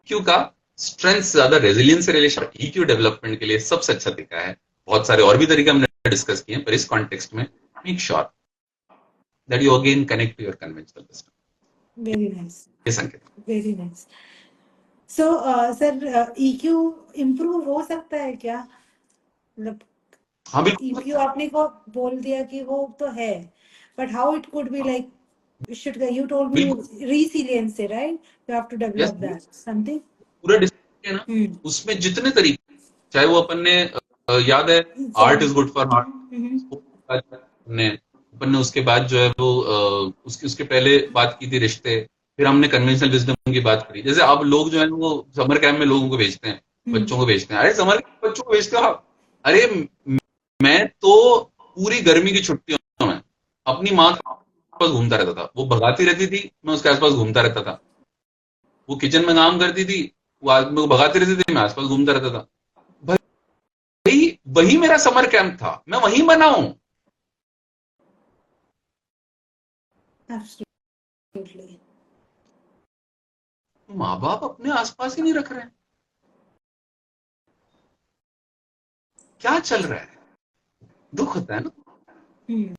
क्यों का स्ट्रेंथ से ज्यादा रेजिलियंस से रिलेशन ईक्यू डेवलपमेंट के लिए सबसे अच्छा तरीका है। बहुत सारे और भी तरीके हमने डिस्कस किए हैं, पर इस कॉन्टेक्स्ट में make sure that you again connect to your conventional wisdom. Very nice. ये Sanket very nice. So sir, EQ improve हो सकता है क्या? मतलब हाँ बिल्कुल. EQ आपने को बोल दिया कि वो तो है, but how it could be like, you told me बिल्कुल. resilience से, right? You have to yes. develop that something. पूरा डिस्कशन है ना, हम्म. उसमें जितने तरीके, चाहे वो अपन ने याद है art is good for heart, hmm. ने अपन ने उसके बाद जो है वो उसके उसके पहले बात की थी रिश्ते, फिर हमने कन्वेंशनल विजडम की बात करी. जैसे अब लोग जो है वो समर कैंप में लोगों को भेजते हैं, बच्चों को भेजते हैं. अरे समर कैंप बच्चों को भेजते हो आप? अरे मैं तो पूरी गर्मी की छुट्टियों में अपनी माँ के पास घूमता रहता था. वो भगाती रहती थी, मैं उसके आसपास घूमता रहता था. वो किचन में काम करती थी, वो आदमी को भगाती रहती थी, मैं आसपास घूमता रहता था. भाई वही मेरा समर कैंप था, मैं वहीं बना हूं. Absolutely. माँ बाप अपने आसपास ही नहीं रख रहे हैं. क्या चल रहा है? दुख होता है ना. हम्म.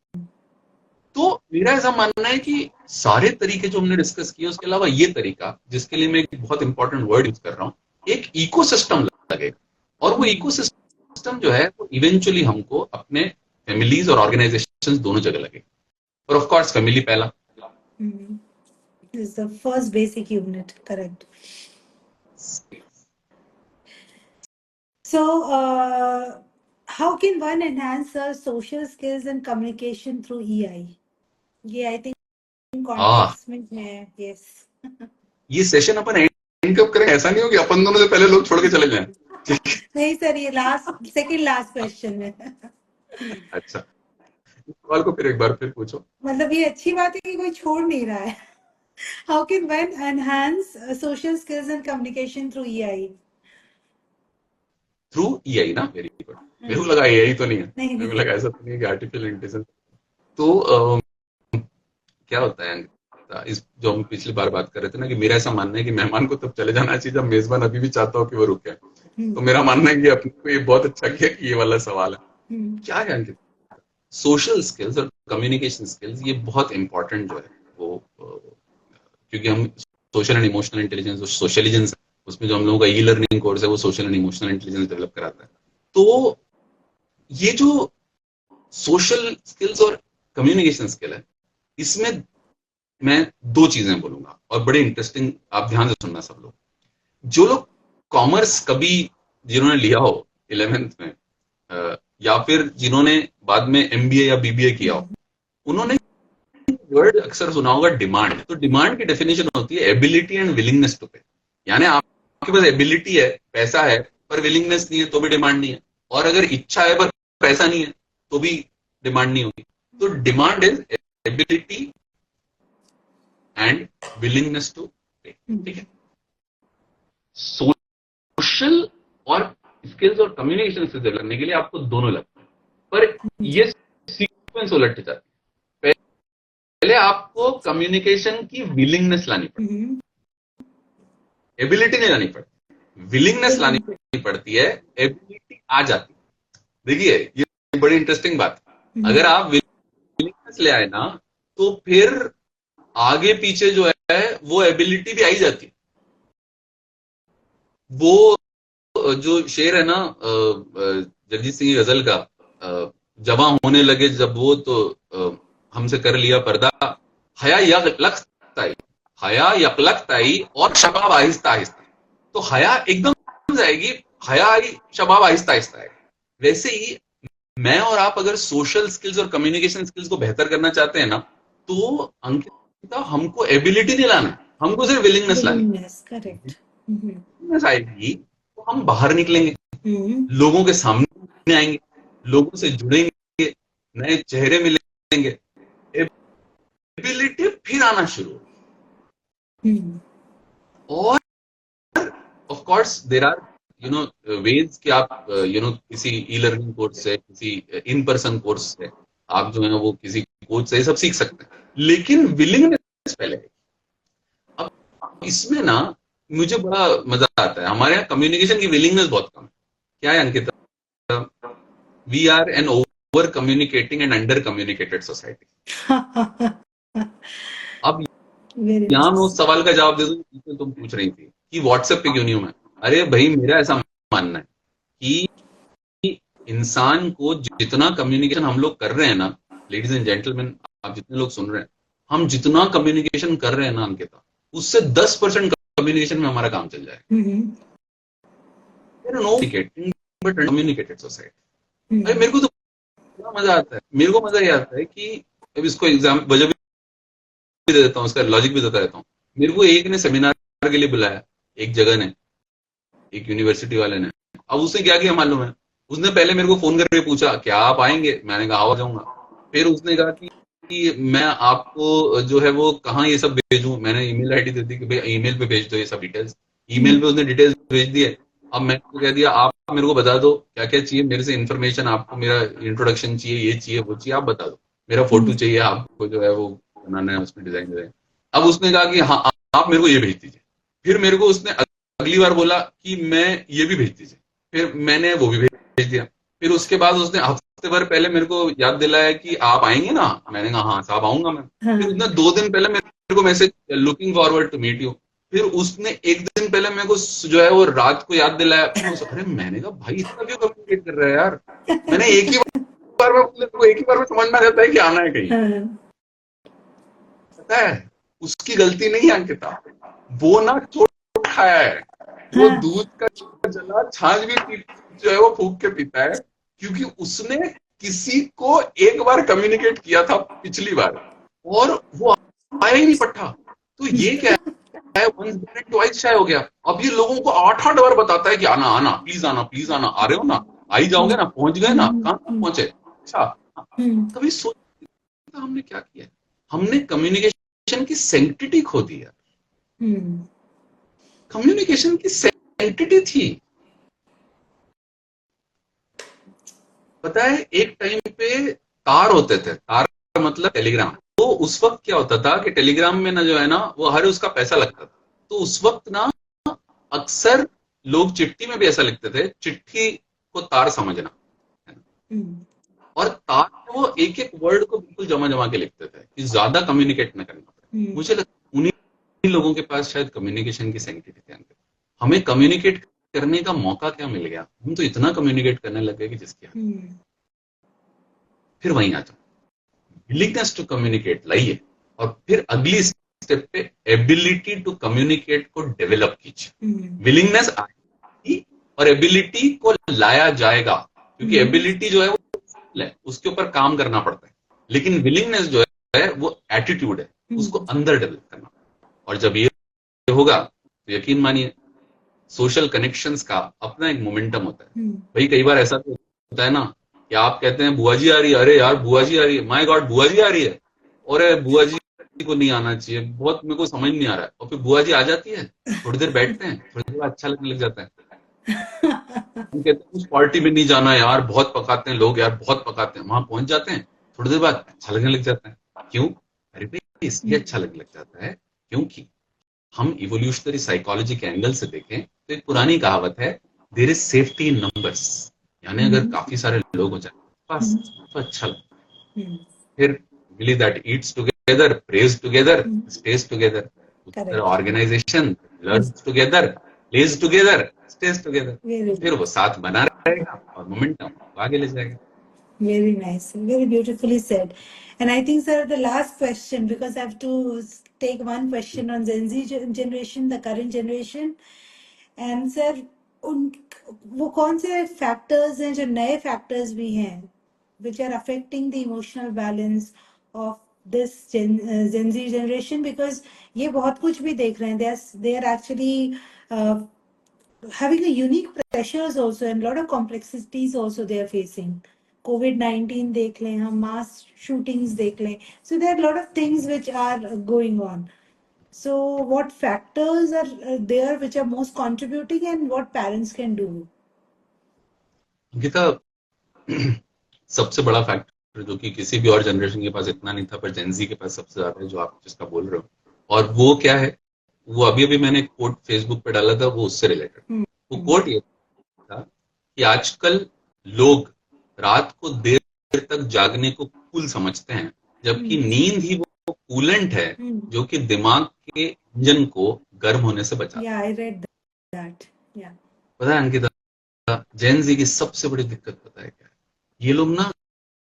तो मेरा ऐसा मानना है कि सारे तरीके जो हमने डिस्कस किए, उसके अलावा ये तरीका जिसके लिए मैं एक बहुत इंपॉर्टेंट वर्ड यूज कर रहा हूं, एक इकोसिस्टम लगेगा. और वो इकोसिस्टम जो है वो इवेंचुअली हमको अपने फैमिलीज और ऑर्गेनाइजेशन दोनों जगह लगेगा. और ऑफ कोर्स फैमिली पहला. This is the first basic unit, correct? So, how can one enhance social skills and communication through EI? ये I think हाँ, context में है. Yes. ये सेशन अपन एंड कब करें? ऐसा नहीं हो कि अपन दोनों से पहले लोग छोड़ के चले जाएं. नहीं सर, ये सेकंड लास्ट क्वेश्चन है. अच्छा, इस सवाल को फिर एक बार फिर पूछो. मतलब ये अच्छी बात है कि कोई छोड़ नहीं रहा है. How can one enhance social skills and communication through EI? Through EI ना. Very good. मेरे को लगा एआई तो नहीं है. नहीं मेरे को नहीं. लगा ऐसा तो नहीं है कि आर्टिफिशियल इंटेलिजेंस. तो क्या होता है अंकिता, इस जो हम पिछली बार बात कर रहे थे ना, कि मेरा ऐसा मानना है कि मेहमान को तब चले जाना चाहिए जब मेजबान अभी भी चाहता हो कि वो रुके. तो मेरा मानना है कि अपने को ये बहुत अच्छा किया कि ये वाला सवाल है. क्या है अंकिता, सोशल स्किल्स और कम्युनिकेशन स्किल्स ये बहुत इंपॉर्टेंट जो है वो, क्योंकि हम सोशल एंड इमोशनल इंटेलिजेंस, सोशलिजेंस, उसमें जो हम लोगों का ई लर्निंग कोर्स है वो social and emotional intelligence develop कराता है. तो ये जो सोशल स्किल्स और कम्युनिकेशन स्किल है, इसमें मैं दो चीजें बोलूंगा और बड़े इंटरेस्टिंग, आप ध्यान से सुनना सब लोग. जो लोग कॉमर्स कभी जिन्होंने लिया हो 11th में, या फिर जिन्होंने बाद में एमबीए या बीबीए किया हो, उन्होंने वर्ड अक्सर सुना होगा डिमांड. तो डिमांड की डेफिनेशन होती है एबिलिटी एंड विलिंगनेस टू पे. यानी आपके पास एबिलिटी है, पैसा है, पर विलिंगनेस नहीं है तो भी डिमांड नहीं है. और अगर इच्छा है पर पैसा नहीं है तो भी डिमांड नहीं होगी. तो demand is ability and willingness to pay. ठीक है. सोशल और स्किल्स और कम्युनिकेशन स्किल्स करने के लिए आपको दोनों लगते हैं, पर ये सीक्वेंस उलट जाती है. पहले आपको कम्युनिकेशन की विलिंगनेस लानी पड़ती है, एबिलिटी नहीं लानी पड़ती, विलिंगनेस लानी पड़ती है, एबिलिटी आ जाती है. देखिए ये बड़ी इंटरेस्टिंग बात है. अगर आप विलिंगनेस ले आए ना, तो फिर आगे पीछे जो है वो एबिलिटी भी आई जाती है. वो जो शेर है ना जगजीत सिंह की गजल का, जवां होने लगे जब वो तो हमसे कर लिया पर्दा, हया यकलख्ताई, हया यकलख्ताई और शबाब आहिस्ता आहिस्ता. तो हया एकदम जाएगी, हया आई, शबाब आहिस्ता आहिस्ता आएगा. वैसे ही मैं और आप अगर सोशल स्किल्स और कम्युनिकेशन स्किल्स को बेहतर करना चाहते हैं ना, तो अंकिता हमको एबिलिटी नहीं लाना, हमको सिर्फ विलिंगनेस लानी. करेक्ट. आएगी तो हम बाहर निकलेंगे, लोगों के सामने आएंगे, लोगों से जुड़ेंगे, नए चेहरे मिलेंगे, एबिलिटी फिर आना शुरू. और of course there are ways कि आप किसी ई लर्निंग कोर्स से, किसी इन पर्सन कोर्स से आप जो है वो किसी कोच से सब सीख सकते हैं, लेकिन विलिंगनेस पहले. अब इसमें ना मुझे बड़ा मजा आता है. हमारे यहाँ कम्युनिकेशन की विलिंगनेस बहुत कम है. क्या है Ankita, we are an over communicating and under communicated society. अब वेरी यहाँ मैं उस नाइस। सवाल का जवाब दे दूं जिसमें तुम पूछ रही थी कि व्हाट्सएप पे क्यों नहीं हूं मैं। अरे भाई, मेरा ऐसा मानना है कि इंसान को जितना कम्युनिकेशन हम लोग कर रहे हैं ना, लेडीज एंड जेंटलमैन, आप जितने लोग सुन रहे हैं, हम जितना कम्युनिकेशन कर रहे हैं ना अंकिता, उससे 10% कम्युनिकेशन में हमारा काम चल जाएगा। No but communicated society. अरे मेरे को तो बड़ा मजा आता है, मेरे को मजा ये आता है कि अब इसको एग्जाम वजह भी दे देता हूँ, उसका लॉजिक भी देता रहता हूँ। मेरे को एक ने सेमिनार के लिए बुलाया, एक जगह ने, एक यूनिवर्सिटी वाले ने। अब उसने क्या किया मालूम है? उसने पहले मेरे को फोन करके पूछा क्या आप आएंगे, मैंने कहा आ जाऊंगा। फिर उसने कहा कि मैं आपको जो है वो कहाँ ये सब भेजूं, मैंने ईमेल आईडी दे दी कि भाई ईमेल पे भेज दो ये सब डिटेल्स। ईमेल पे उसने डिटेल्स भेज दिए। अब मैंने तो कह दिया आप मेरे को बता दो क्या क्या चाहिए मेरे से इन्फॉर्मेशन, आपको मेरा इंट्रोडक्शन चाहिए, ये चाहिए वो चाहिए, आप बता दो। मेरा फोटो चाहिए आपको जो है वो बनाना है, उसमें डिजाइन डिजाइन। अब उसने कहा कि हाँ आप मेरे को ये भेज दीजिए। फिर मेरे को उसने अगली बार बोला कि मैं ये भी भेज दीजिए। फिर मैंने वो भी भेज दिया। फिर उसके बाद उसने हफ्ते भर पहले मेरे को याद दिलाया कि आप आएंगे ना, मैंने कहा हाँ साहब आऊंगा मैं। फिर उसने 2 दिन पहले मेरे को message, looking forward to meet you. फिर उसने एक दिन पहले मेरे को जो है वो रात को याद दिलाया। अरे मैंने कहा भाई इतना क्यों कम्युनिकेट कर रहा है यार। मैंने एक ही बार में एक ही बार में समझ में आ जाता है कि आना है कहीं। पता है उसकी गलती नहीं है अंकिता, वो ना चोट खाया है। वो दूध का जला छाछ भी जो है वो फूक के पीता है, क्योंकि उसने किसी को एक बार कम्युनिकेट किया था पिछली बार और वो आया ही नहीं पट्टा। तो ये क्या है, वंस बिटन ट्वाइस शाय हो गया। अब ये लोगों को 8-8 बार बताता है कि आना आना प्लीज आना, आ रहे हो ना, आ ही जाओगे ना, पहुंच गए ना, कहां तक पहुंचे। अच्छा, कभी सोचा हमने क्या किया है? हमने कम्युनिकेशन की सेंक्टिटी खो दी है। कम्युनिकेशन की सेंक्टिटी थी। पता है एक टाइम पे तार होते थे, तार का मतलब टेलीग्राम। तो उस वक्त क्या होता था कि टेलीग्राम में ना जो है ना वो हर उसका पैसा लगता था। तो उस वक्त ना अक्सर लोग चिट्ठी में भी ऐसा लिखते थे, चिट्ठी को तार समझना, है ना? और तार में वो एक एक वर्ड को बिल्कुल जमा जमा के लिखते थे कि ज्यादा कम्युनिकेट न करना पड़े। मुझे लगता उन्हीं लोगों के पास शायद कम्युनिकेशन की सेंसिटिविटी थी। हमें कम्युनिकेट करने का मौका क्या मिल गया, हम तो इतना कम्युनिकेट करने लग गए कि जिसकी हद। फिर वहीं आ जाओ, विलिंगनेस टू कम्युनिकेट लाइए, और फिर अगली स्टेप पे एबिलिटी टू कम्युनिकेट को डेवलप कीजिए। विलिंगनेस आएगी और एबिलिटी को लाया जाएगा, क्योंकि एबिलिटी जो है वो उसके ऊपर काम करना पड़ता है, लेकिन विलिंगनेस जो है वो एटीट्यूड है, उसको अंदर डेवलप करना। और जब ये होगा तो यकीन मानिए सोशल कनेक्शंस का अपना एक मोमेंटम होता है। भाई कई बार ऐसा तो होता है ना कि आप कहते हैं बुआ जी आ रही है, अरे यार बुआ जी आ रही है, माय गॉड बुआ जी आ रही है, और बुआ जी को नहीं आना चाहिए, बहुत मेरे को समझ नहीं आ रहा है। और फिर बुआ जी आ जाती है, थोड़ी देर बैठते हैं, थोड़ी देर बाद अच्छा लगने लग जाता है। हम कहते हैं उस पार्टी में नहीं जाना यार, बहुत पकाते हैं लोग यार, बहुत पकाते हैं। वहां पहुंच जाते हैं, थोड़ी देर बाद अच्छा लगने लग जाता है। क्यों? अरे भाई इसलिए अच्छा लगने लग जाता है क्योंकि हम इवोल्यूशनरी साइकोलॉजी के एंगल से देखें तो एक पुरानी कहावत है, there is safety in numbers. यानी अगर काफी सारे लोग हो जाए बस तो अच्छा लगता। फिर family that eats together, prays together, stays together. Organization learns together, plays together, stays together. फिर वो साथ बना रहेगा और मोमेंटम आगे ले जाएगा। Very nice, very beautifully said. And I think, sir, the last question, because I have to take one question on Gen Z generation, the current generation. And sir, उन वो कौन से फैक्टर्स हैं जो नए फैक्टर्स भी हैं which are affecting the emotional balance of this Gen Z generation, because ये बहुत कुछ भी देख रहे हैं, they are actually having a unique pressures also and lot of complexities also they are facing. COVID-19 देख लें हम, mass shootings देख लें, so there are a lot of things which are going on. So what factors are there which are most contributing and what parents can do? Gita, सबसे बड़ा factor जो कि किसी भी और जनरेशन के पास इतना नहीं था पर जेनजी के पास सबसे ज्यादा है, जो आप जिसका बोल रहे हो, और वो क्या है, वो अभी अभी मैंने कोट फेसबुक पे डाला था, वो उससे रिलेटेड। वो कोट ये था कि आजकल लोग रात को देर तक जागने को कूल समझते हैं, जबकि नींद ही वो कूलेंट है जो कि दिमाग के इंजन को गर्म होने से बचाता है। Yeah, I read that. Yeah. पता है अंकिता, जेन जी की सबसे बड़ी दिक्कत पता है क्या है? ये लोग ना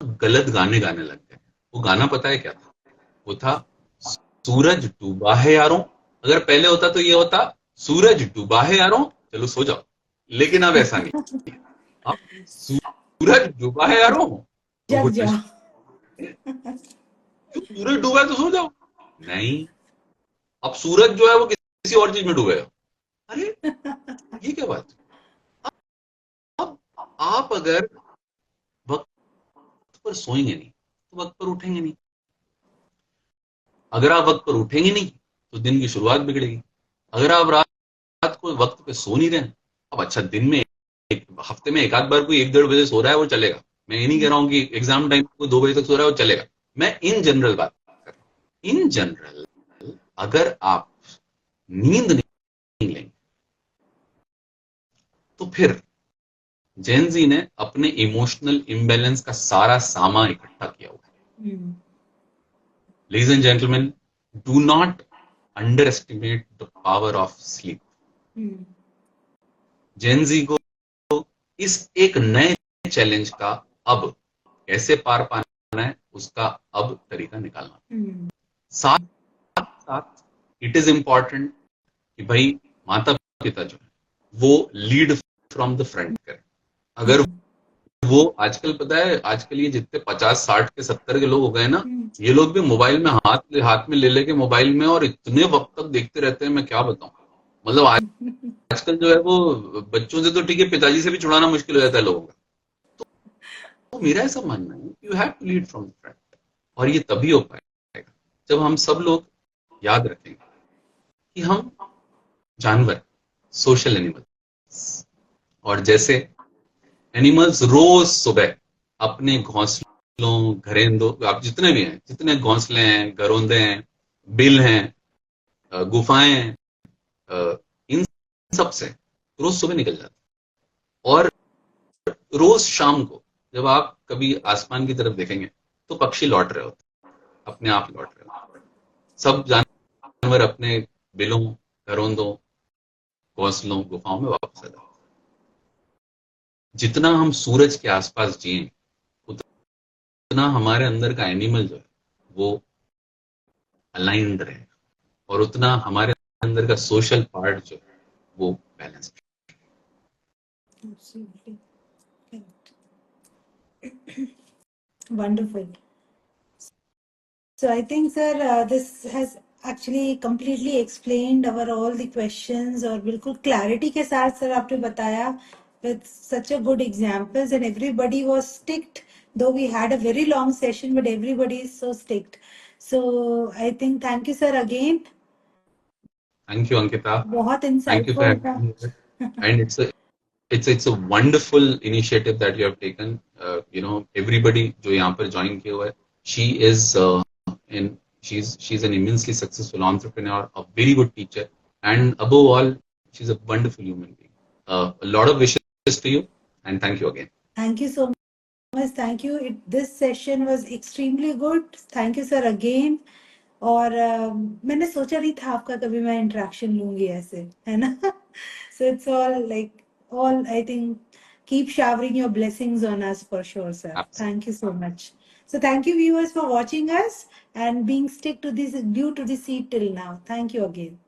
गलत गाने गाने लग गए। वो गाना पता है क्या था? वो था सूरज डूबा है यारों। अगर पहले होता तो ये होता सूरज डूबा है यारों, चलो सो जाओ। लेकिन अब ऐसा नहीं, अब सूरज डूबा है यारों तो जग उठ जाओ। सूरज डूबा है तो सो जाओ। नहीं, अब सूरज जो है वो किसी और चीज में डूबेगा। अरे ये क्या बात? अब आप अगर वक्त पर सोएंगे नहीं तो वक्त पर उठेंगे नहीं। अगर आप वक्त पर उठेंगे नहीं तो दिन की शुरुआत बिगड़ेगी। अगर आप रात को वक्त पे सो नहीं रहे, अब अच्छा दिन में हफ्ते में एक आध बार कोई 1-1:30 बजे सो रहा है वो चलेगा। मैं ये नहीं कह रहा हूं कि एग्जाम टाइम कोई 2 बजे तक सो रहा है वो चलेगा। मैं इन जनरल बात कर रहा हूं। इन जनरल अगर आप नींद नहीं लेंगे तो फिर जेनजी ने अपने इमोशनल इम्बैलेंस का सारा सामान इकट्ठा किया हुआ है। Ladies and gentlemen, do not underestimate the power of sleep. Gen Z को इस एक नए चैलेंज का अब कैसे पार पाना है उसका अब तरीका निकालना। साथ साथ इट इज इंपॉर्टेंट कि भाई माता पिता जो है वो लीड फ्रॉम द फ्रंट करें। अगर वो आजकल पता है, आजकल ये जितने 50-60 के 70 के लोग हो गए ना, ये लोग भी मोबाइल में हाथ में ले लेके मोबाइल में और इतने वक्त तक देखते रहते हैं, मैं क्या बताऊं। मतलब आजकल जो है वो बच्चों से तो ठीक है, पिताजी से भी छुड़ाना मुश्किल हो जाता है लोगों का। तो मेरा ऐसा मानना है you have to lead from the front. और ये तभी हो पाएगा जब हम सब लोग याद रखेंगे कि हम जानवर, सोशल एनिमल्स, और जैसे एनिमल्स रोज सुबह अपने घोंसलों, घरेंदों, आप जितने भी हैं, जितने घोंसले हैं, घरौंदे हैं, बिल हैं, गुफाएं हैं, इन सब से रोज सुबह निकल जाते हैं। और रोज शाम को जब आप कभी आसमान की तरफ देखेंगे तो पक्षी लौट रहे होते हैं, अपने आप लौट रहे होते हैं। सब जानवर अपने बिलों, घरौंदों, घोंसलों, गुफाओं में वापस आ जाते हैं। जितना हम सूरज के आसपास जिए उतना हमारे अंदर का एनिमल जो है वो अलाइंड रहे, और उतना हमारे अंदर का सोशल पार्ट जो है वो balance. Absolutely. Wonderful. So I think, sir, this has actually completely explained our all the questions, और बिल्कुल clarity के साथ sir आपने बताया with such a good examples, and everybody was sticked. Though we had a very long session, but everybody is so sticked. So I think thank you, sir, again. Thank you, Ankita. बहुत Thank you for insightful था. having me here. And it's a wonderful initiative that you have taken. You know, everybody जो यहाँ पर join किया हुआ है, she is she's an immensely successful entrepreneur, a very good teacher, and above all, she's a wonderful human being. A lot of wishes to you, and thank you again. Thank you so much. Thank you. This session was extremely good. Thank you, sir, again. और मैंने सोचा नहीं था आपका कभी मैं interaction लूंगी ऐसे, है ना? So it's all like all, I think, keep showering your blessings on us for sure, sir. Absolutely. Thank you so much. So thank you, viewers, for watching us and being stick to this, due to the seat till now. Thank you again.